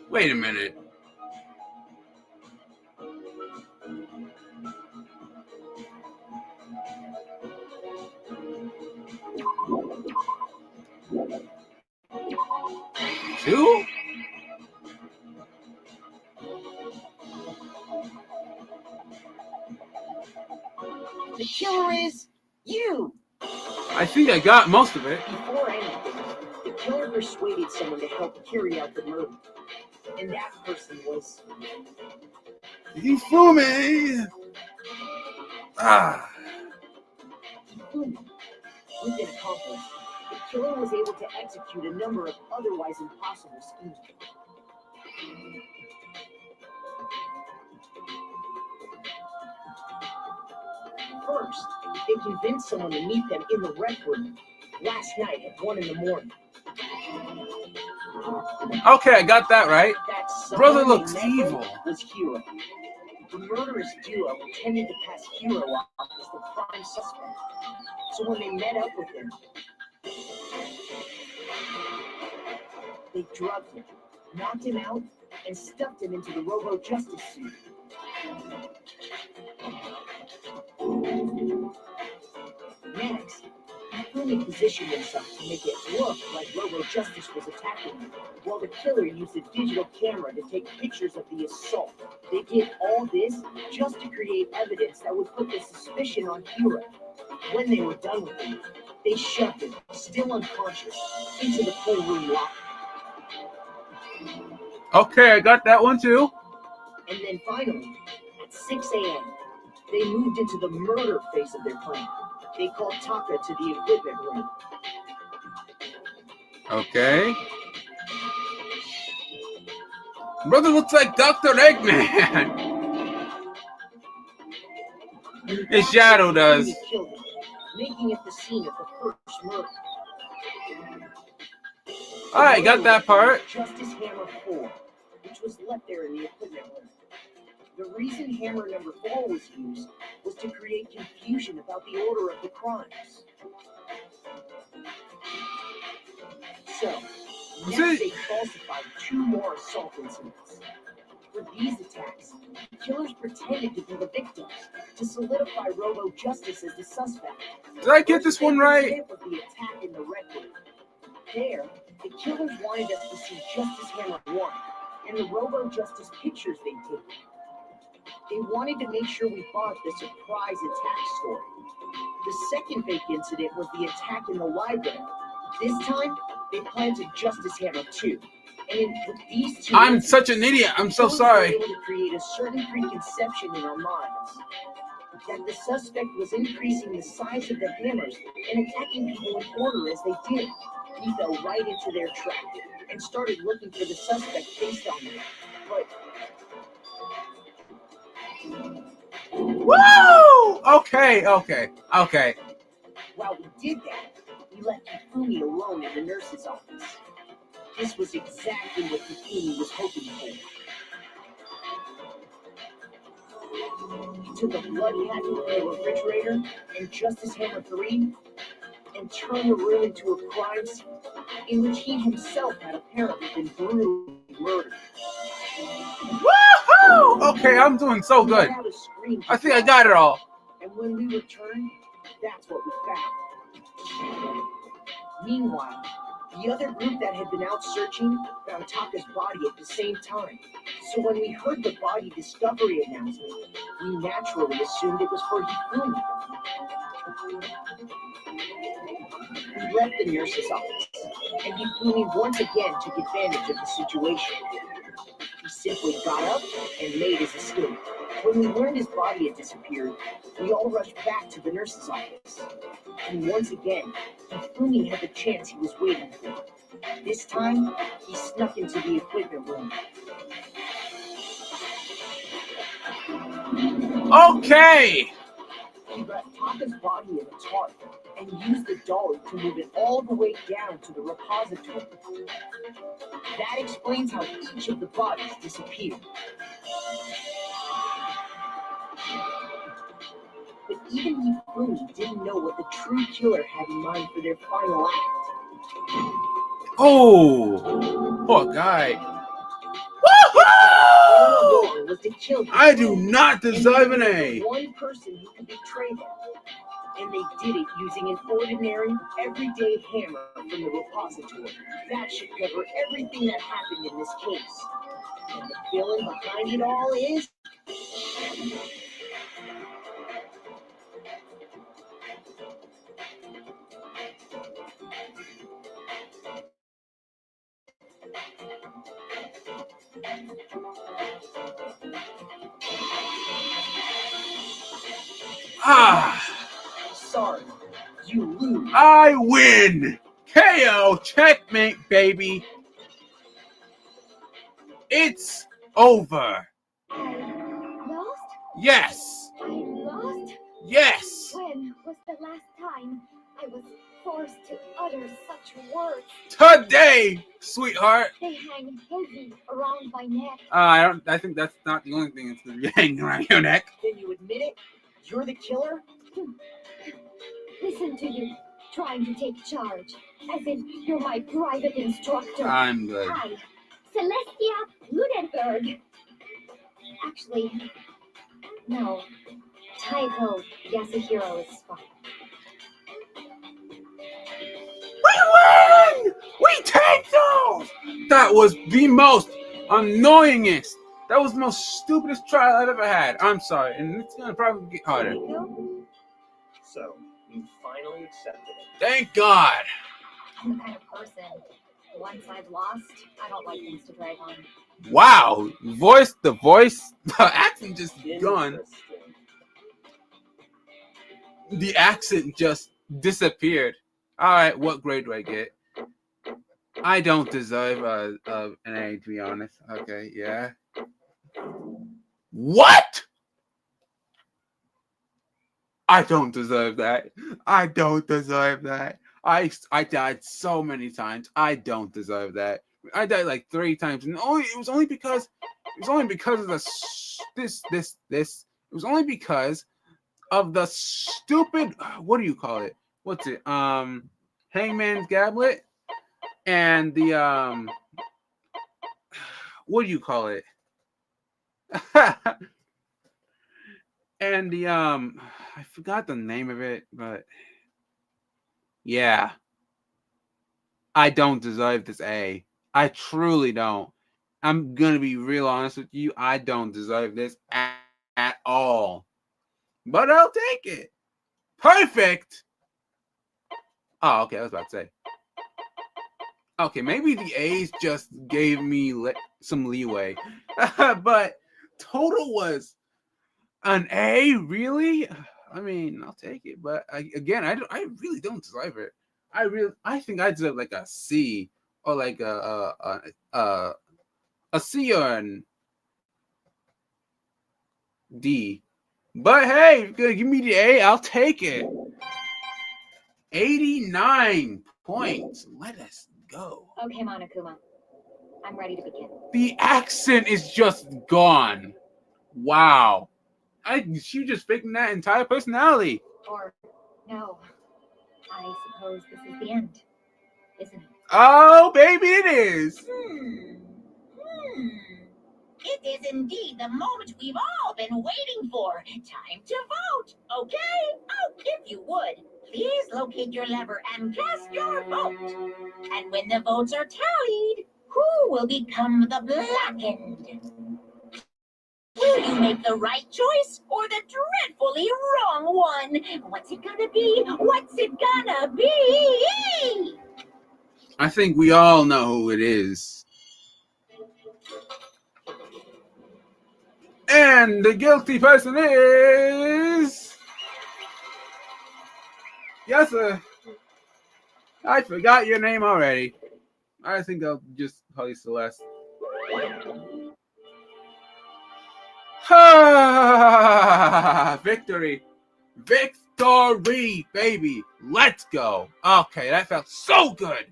Wait a minute. Two? The killer is you. I think I got most of it. Before anything, the killer persuaded someone to help carry out the murder. And that person was... He fooled me. Ah. With an accomplice, the killer was able to execute a number of otherwise impossible schemes. First, they convinced someone to meet them in the rec room last night at 1 in the morning. Okay, I got that right. That Brother looks evil. Was Hero. The murderous duo intended to pass Hero off as the prime suspect. So when they met up with him, they drugged him, knocked him out, and stuffed him into the Robo-Justice suit. Next, Hifumi positioned himself to make it look like Robo-Justice was attacking him, while the killer used a digital camera to take pictures of the assault. They did all this just to create evidence that would put the suspicion on Hiro. When they were done with him, they shoved him, still unconscious, into the pool room locker. Okay, I got that one too. And then finally, at 6 a.m., they moved into the murder phase of their plan. They called Taka to the equipment room. Okay. Brother looks like Dr. Eggman. His shadow does. Killed him, making it the scene of the first murder. Alright, got that part. Justice Hammer 4, which was left there in the equipment room. The reason hammer number 4 was used was to create confusion about the order of the crimes. So, next they falsified 2 more assault incidents. For these attacks, killers pretended to be the victims to solidify Robo-Justice as the suspect. Did I get this one right? Was the attack in the Red Room. There, the killers wanted us to see Justice Hammer 1 and the Robo-Justice pictures they took. They wanted to make sure we bought the surprise attack story. The second fake incident was the attack in the library. This time, they planned to Justice Hammer 2. And with these 2 I'm such an idiot. I'm so sorry. We were able to create a certain preconception in our minds that the suspect was increasing the size of the hammers and attacking people in order as they did. We fell right into their trap and started looking for the suspect based on that. But woo! Okay. while we did that, we left Hifumi alone in the nurse's office. This was exactly what Hifumi was hoping for. He took a blood packet from the refrigerator and Justice Hammer 3 and turned the room into a crime scene in which he himself had apparently been brutally murdered. Woohoo! Okay, I'm doing so good. I think I got it all. And when we returned, that's what we found. Meanwhile, the other group that had been out searching found Taka's body at the same time. So when we heard the body discovery announcement, we naturally assumed it was for Hifumi. We left the nurse's office, and Hifumi once again took advantage of the situation. He simply got up and made his escape. When we learned his body had disappeared, we all rushed back to the nurse's office. And once again, Hifumi had the chance he was waiting for. This time, he snuck into the equipment room. Okay. He wrapped Taka's body in a tarp and used the dolly to move it all the way down to the repository. That explains how each of the bodies disappeared. But even Hifumi didn't know what the true killer had in mind for their final act. Oh, poor guy. All Woohoo! was to kill I do not deserve an A. one person who could betray them. And they did it using an ordinary, everyday hammer from the repository. That should cover everything that happened in this case. And the villain behind it all is... Sorry, you lose. I win. KO, checkmate, baby. It's over. I lost? Yes. I lost? Yes. When was the last time I was forced to utter such words? Today, sweetheart. They hang heavy around my neck. I think that's not the only thing that's gonna be hanging around your neck. Then you admit it? You're the killer? Listen to you, trying to take charge, as if you're my private instructor. I'm good. Hi, Celestia Ludenberg. Actually, no. Taiko Yasuhiro is fine. We win! We take those! That was the most annoyingest. That was the most stupidest trial I've ever had. I'm sorry, and it's gonna probably get harder. So, you finally accepted it. Thank God. I'm the kind of person, once I've lost, I don't like things to drag on. Wow, the accent just gone. The accent just disappeared. All right, what grade do I get? I don't deserve an A, to be honest. Okay, yeah. What? I don't deserve that. I don't deserve that. I died so many times. I don't deserve that. I died like 3 times, and it was only because of the stupid, what do you call it? What's it? Hangman's Gablet and the what do you call it? And the I forgot the name of it, but yeah. I don't deserve this A. I truly don't. I'm gonna be real honest with you. I don't deserve this at all. But I'll take it. Perfect. Oh, okay. I was about to say. Okay, maybe the A's just gave me some leeway. But total was an A, really? I mean, I'll take it. But I really don't deserve it. I think I deserve like a C or like a C or an D. But hey, if you're gonna give me the A, I'll take it. 89 points. Let us go. Okay, Monokuma. I'm ready to begin. The accent is just gone. Wow. She just faking that entire personality. Or, no. I suppose this is the end, isn't it? Oh, baby, it is. It is indeed the moment we've all been waiting for. Time to vote, okay? Oh, if you would, please locate your lever and cast your vote. And when the votes are tallied, who will become the blackened? Will you make the right choice or the dreadfully wrong one? What's it gonna be? What's it gonna be? I think we all know who it is. And the guilty person is... Yes, sir. I forgot your name already. I think I'll just call you Celeste. Victory. Victory, baby. Let's go. Okay, that felt so good.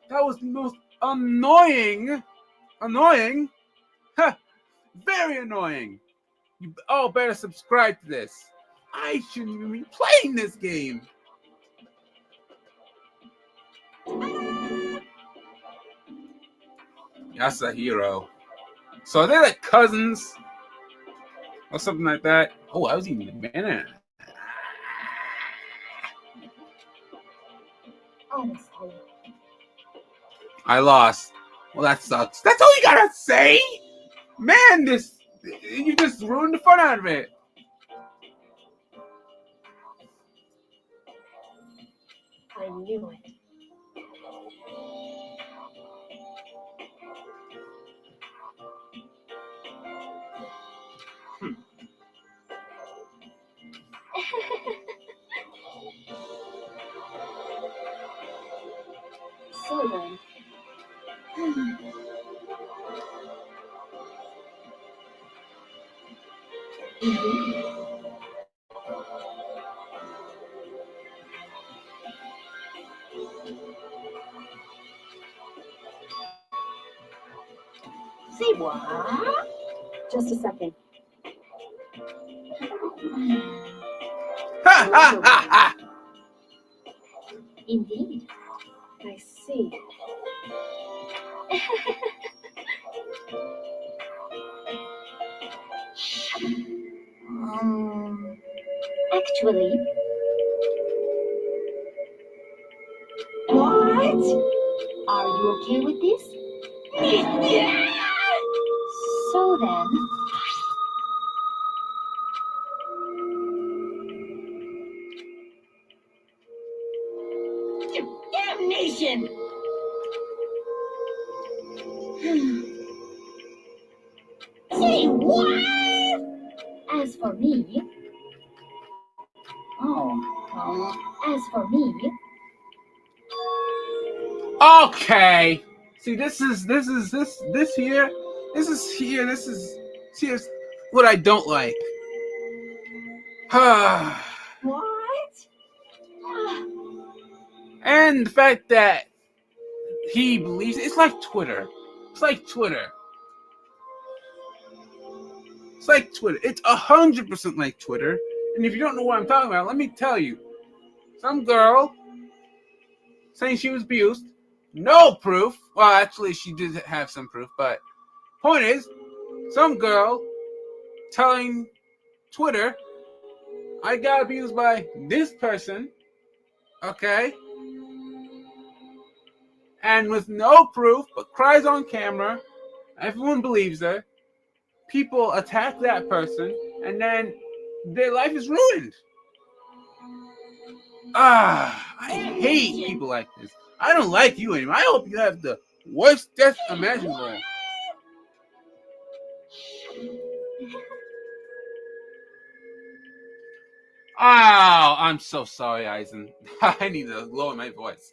That was the most annoying. Very annoying. You all better subscribe to this. I shouldn't even be playing this game. Yasuhiro. So are they like cousins? Or something like that? Oh, I was eating a banana. Honestly. I lost. Well, that sucks. That's all you gotta say? Man, you just ruined the fun out of it. I knew it. So then. Say what? Just a second. Ha ha ha ha! Indeed. I see. Actually, What? are you okay with this? Yeah. So then, Damnation! Say what? as for me, as for me, Okay. See, this is what I don't like. What? And the fact that he believes it's like Twitter. It's like Twitter. It's like Twitter. It's 100% like Twitter. And if you don't know what I'm talking about, let me tell you. Some girl saying she was abused. No proof. Well, actually, she did have some proof, but point is, some girl telling Twitter, I got abused by this person, okay? And with no proof, but cries on camera, everyone believes her. People attack that person, and then their life is ruined. I hate people like this. I don't like you anymore. I hope you have the worst death imaginable. Oh, I'm so sorry, Eisen. I need to lower my voice.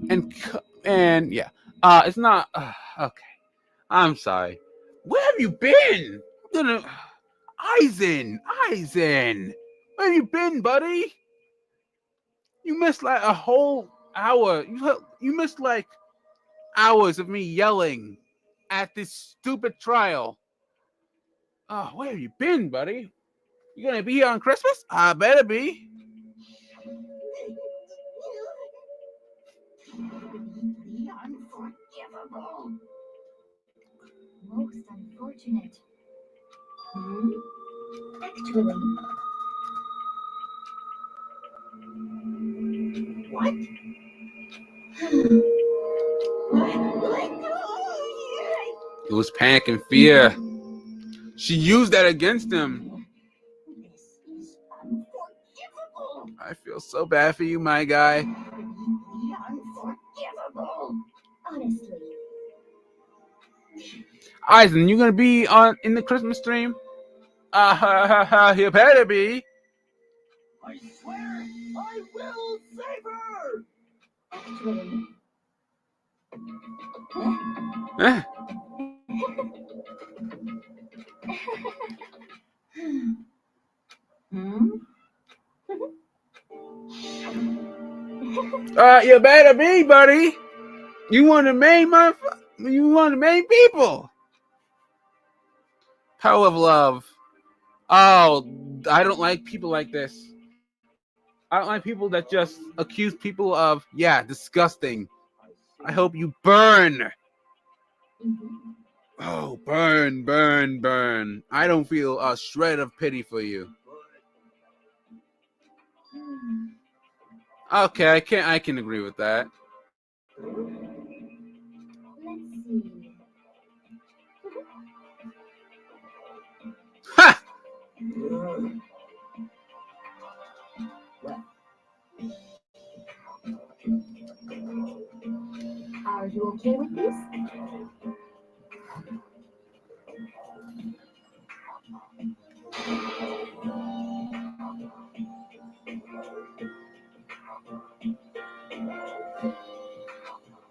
And yeah, it's not okay. I'm sorry. Where have you been? Eisen, where have you been, buddy? You missed like a whole hour. You missed like hours of me yelling at this stupid trial. Oh, where have you been, buddy? You gonna be here on Christmas? I better be. The unforgivable. most unfortunate. Actually, What? It was panic and fear. She used that against him. This is unforgivable. I feel so bad for you, my guy. The unforgivable. honestly, Eisen, you gonna be in the Christmas stream? You better be. I swear I will save her! Actually, Eh, Hmm? you better be, buddy. You want the main You want the main people. Power of love. Oh, I don't like people like this. I don't like people that just accuse people of, yeah, disgusting. I hope you burn. Oh, burn, burn, burn. I don't feel a shred of pity for you. Okay, I can agree with that. let's see. Ha! Are you okay with this?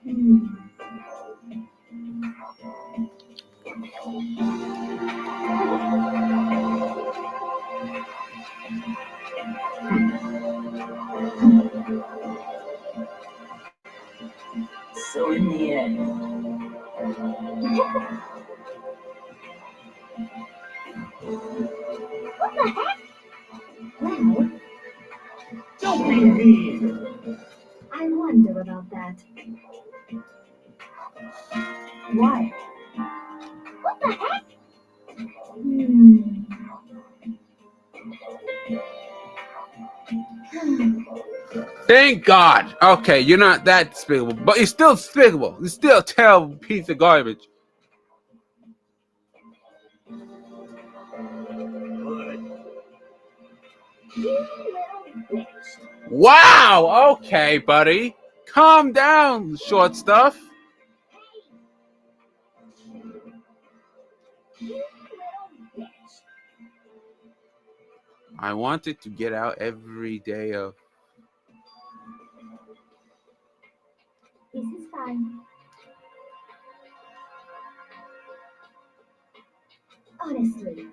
Hmm. So in the end, Well, Don't be mean! I wonder about that. Why? What the heck? Hmm. Thank God. Okay, you're not that despicable, but you're still despicable. You're still a terrible piece of garbage. Wow. Okay, buddy. Calm down, short stuff. I wanted to get out every day of. This is fine. Honestly,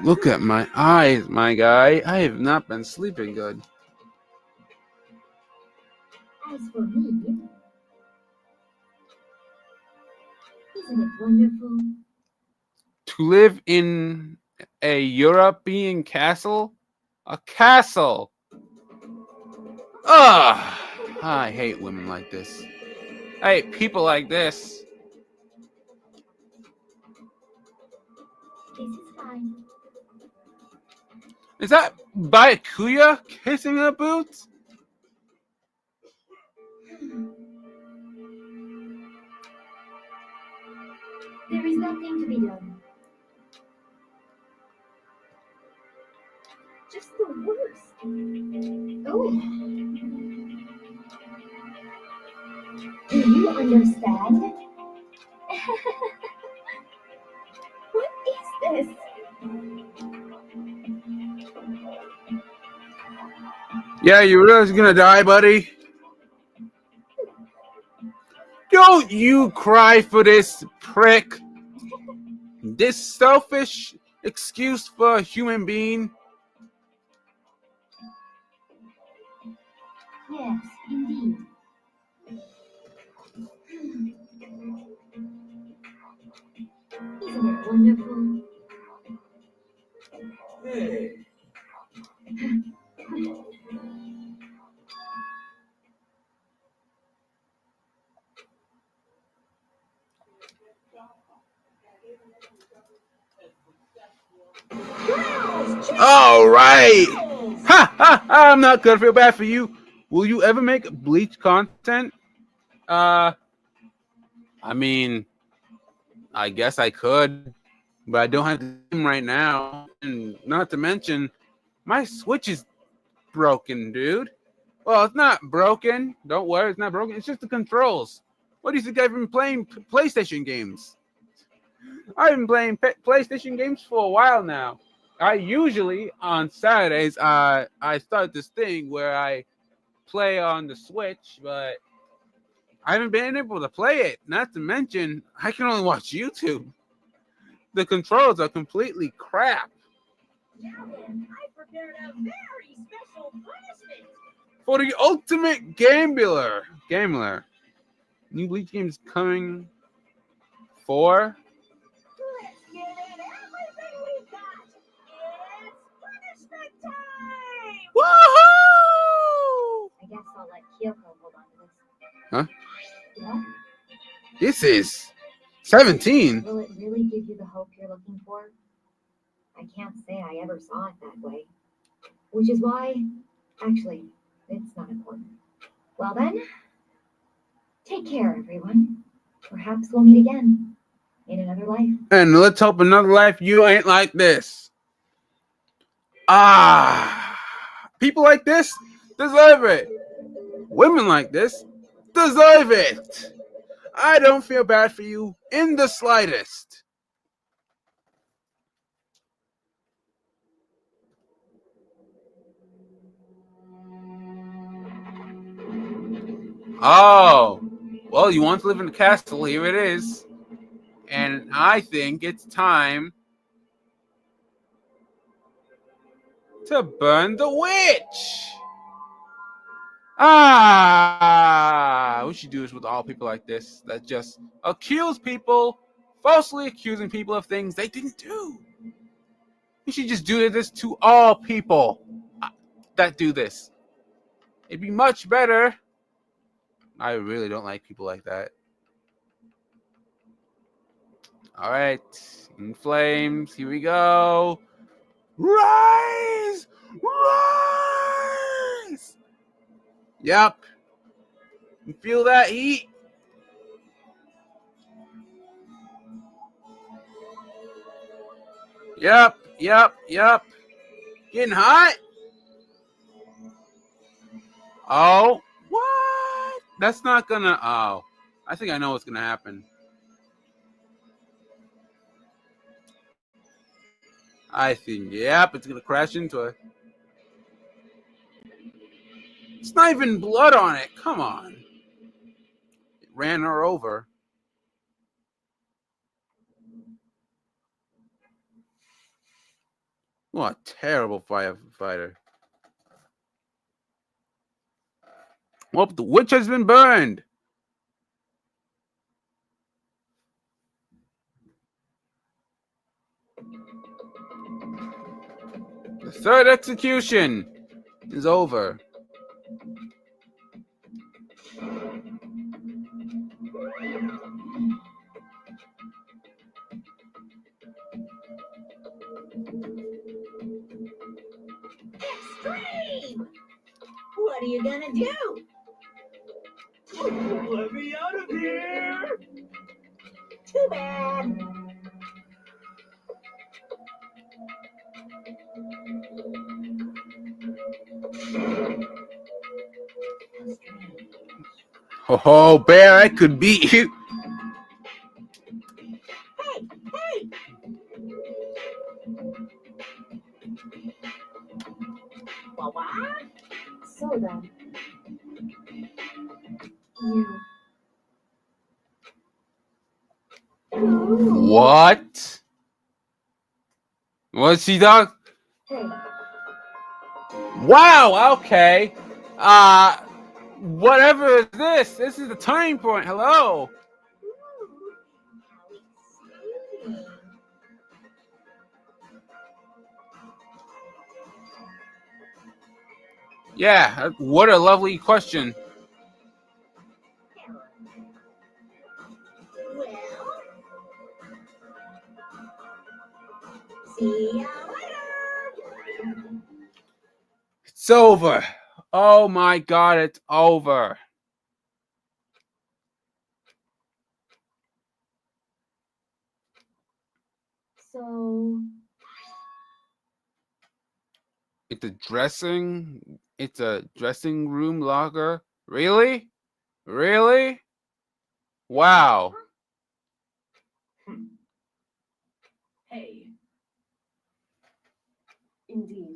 Look at my eyes, my guy. I have not been sleeping good. as for me, isn't it wonderful? To live in a European castle? A castle! Ugh! I hate women like this. I hate people like this. This is fine. Is that Byakuya kissing her boots? There is nothing to be done. Just the worst. Oh. Do you understand? What is this? Yeah, you realize you're gonna die, buddy? Don't you cry for this prick. This selfish excuse for a human being. Yes, indeed. Isn't it wonderful? Hey, All right. Ha ha ha! I'm not gonna feel bad for you. Will you ever make Bleach content? I mean, I guess I could, but I don't have the game right now. And not to mention, my Switch is broken, dude. Well, it's not broken. Don't worry, it's not broken. It's just the controls. What do you think I've been playing PlayStation games? I've been playing PlayStation games for a while now. I usually on Saturdays I start this thing where I play on the Switch, but I haven't been able to play it. Not to mention, I can only watch YouTube. The controls are completely crap. Gentlemen, I prepared a very special punishment. For the ultimate gambler. New Bleach games coming for. Let's give it everything we've got. It's punishment time! Woohoo! I guess I'll let Kyoko hold on to this. Huh? What? This is 17. Will it really give you the hope you're looking for? I can't say I ever saw it that way. Which is why, actually, it's not important. Well then, take care, everyone. Perhaps we'll meet again in another life. And let's hope another life you ain't like this. Ah, people like this deserve it. Women like this deserve it. I don't feel bad for you in the slightest. Oh, well, you want to live in the castle? Here it is. And I think it's time to burn the witch. We should do this with all people like this that just accuse people, falsely accusing people of things they didn't do. We should just do this to all people that do this. It'd be much better. I really don't like people like that. All right, in flames, here we go. Rise! Rise! Yep. You feel that heat? Yep. Getting hot? Oh, what? That's not gonna, oh. I think I know what's gonna happen. I think, yep, it's gonna crash into it. It's not even blood on it. Come on. It ran her over. What a terrible firefighter. Well, the witch has been burned. The third execution is over. Extreme! What are you gonna do? Let me out of here! Too bad. Oh, Bear, I could beat you. Hey! What? So then, you. What? What's he done? Hey, Wow, okay. Whatever is this? This is the turning point. Hello. How exciting. Yeah, what a lovely question. Well, see ya later. It's over. Oh my God, it's over. so It's a dressing room locker. Really? Really? Wow. Hey, Indeed.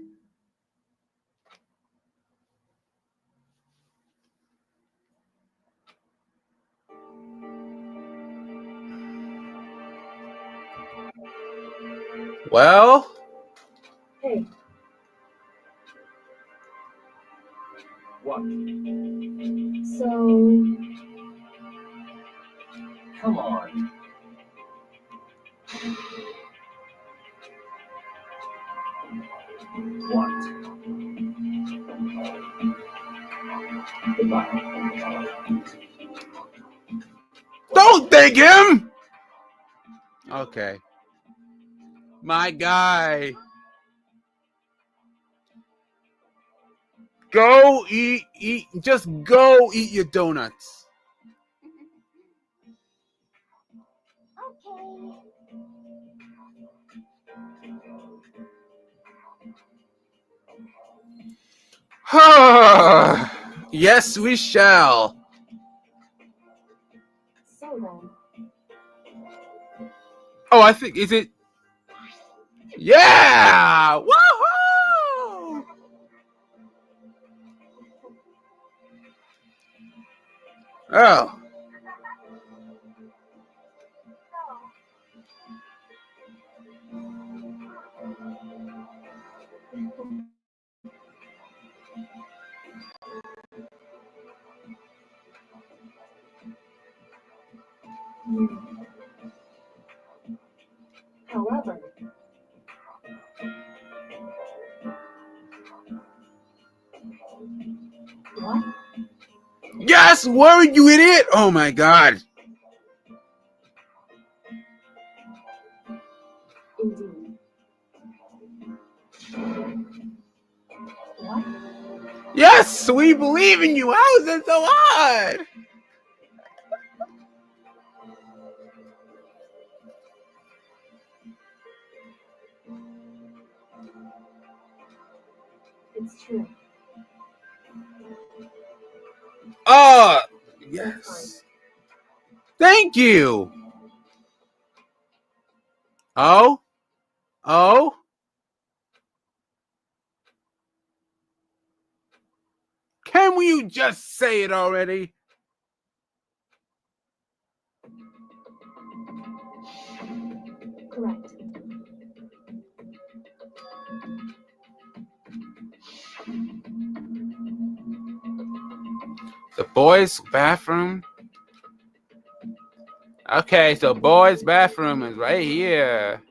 Well, Hey, What? so Come on. What? Goodbye. don't thank him. Okay. My guy. Go eat. Just go eat your donuts. Okay. Yes, we shall. so then, Oh, I think is it? Yeah! Woohoo! Oh. however, what? Yes, were you idiot? Oh my god. Indeed. What? Yes, we believe in you. How is it so hard? It's true. Oh, yes. Thank you. Oh? Oh? Can we just say it already? Correct. The boys' bathroom? Okay, so boys' bathroom is right here.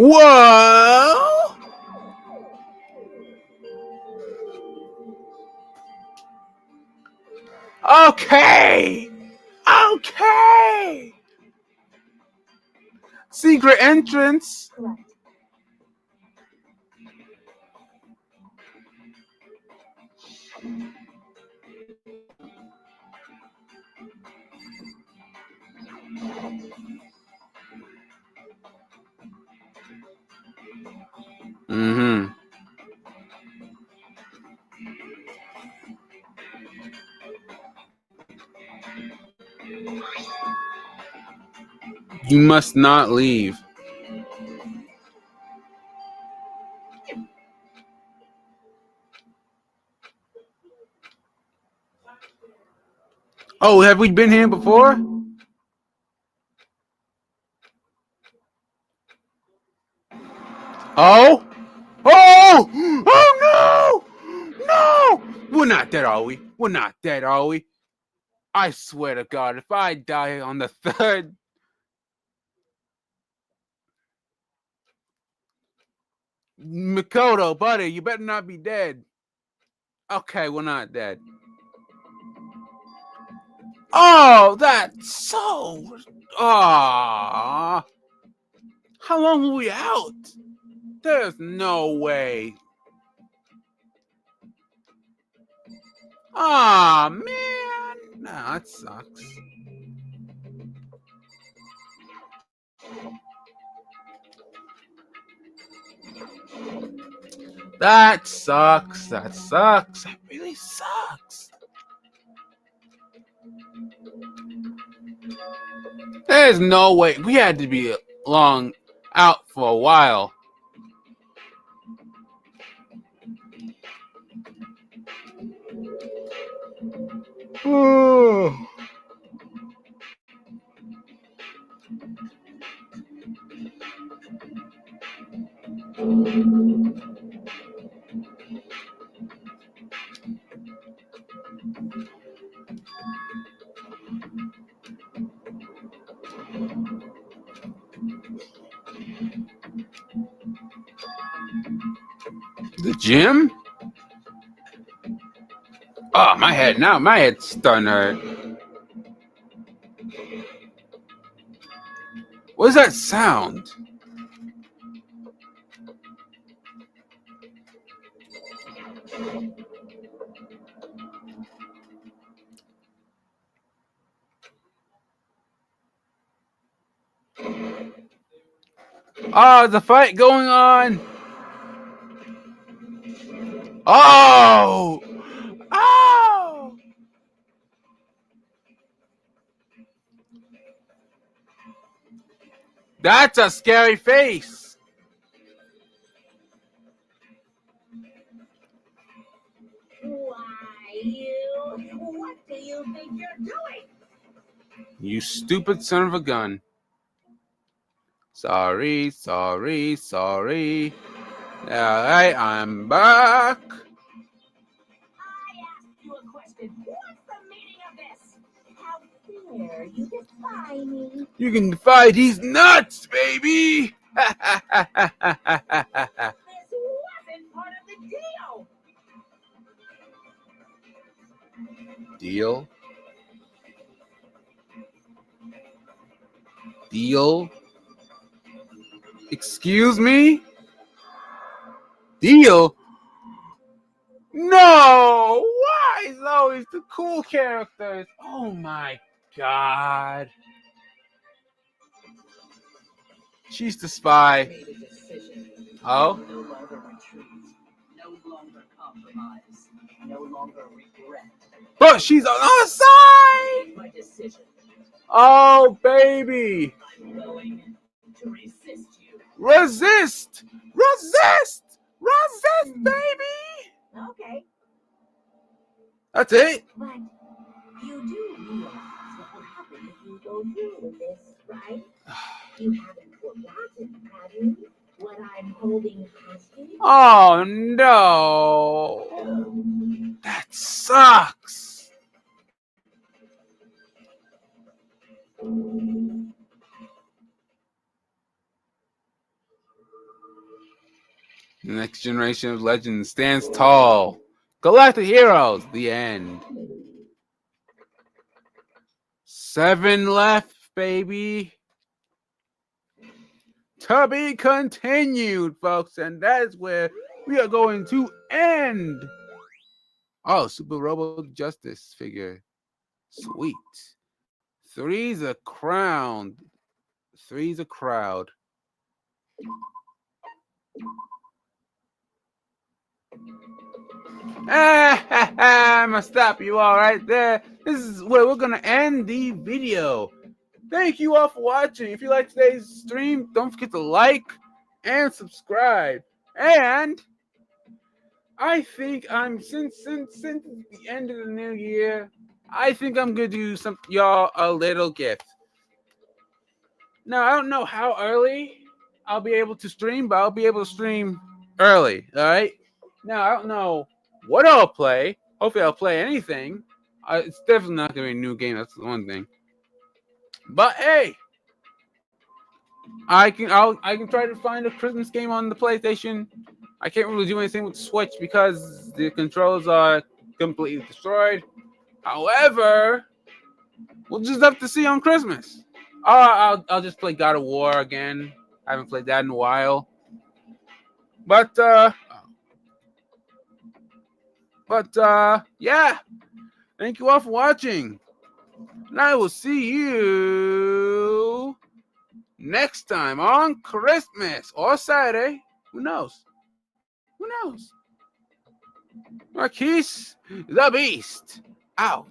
Whoa! Okay! Okay! Secret entrance? Correct. Mm-hmm. You must not leave. Oh, have we been here before? Oh? Oh! Oh no! No! We're not dead, are we? We're not dead, are we? I swear to God, if I die on the third... Makoto, buddy, you better not be dead. Okay, we're not dead. Oh, that's so. Ah, how long were we out? There's no way. Ah, man. Nah, that sucks. That sucks. That sucks. That really sucks. There's no way. We had to be long out for a while. Oh. The gym? Oh, my head's starting to hurt. What is that sound? Oh, the fight going on. Oh! Oh! That's a scary face. Why, you? What do you think you're doing? You stupid son of a gun. Sorry. All right, I'm back. I asked you a question. What's the meaning of this? How dare you defy me? You can defy these nuts, baby. This wasn't part of the deal. Deal? Excuse me? Deal? No! Why is always the cool characters? Oh my god. She's the spy. Made a decision. Oh? No longer retreat. No longer compromise. No longer regret. But she's on our side! My decision. Oh, baby! I'm going to resist you. Resist! Resist! Resist, baby! Okay, That's it? but you do realize what will happen if you go through with this, right? You haven't forgotten, have you? What I'm holding hostage? Oh, no. That sucks. The next generation of legends stands tall. Galactic heroes. The end. 7 left, baby. To be continued, folks. And that is where we are going to end. Oh, Super Robo Justice figure. Sweet. 3's a crown. 3's a crowd. I'm gonna stop you all right there. This is where we're gonna end the video. Thank you all for watching. If you like today's stream, don't forget to like and subscribe. And I think since the end of the new year, I think I'm gonna do y'all a little gift. Now I don't know how early I'll be able to stream, but I'll be able to stream early. All right. Now I don't know what I'll play. Hopefully I'll play anything. It's definitely not gonna be a new game. That's the one thing. But hey, I can try to find a Christmas game on the PlayStation. I can't really do anything with the Switch because the controls are completely destroyed. However, We'll just have to see on Christmas. I'll just play God of War again. I haven't played that in a while. But yeah. Thank you all for watching. And I will see you next time on Christmas or Saturday. Who knows? Who knows? Marquise the Beast out.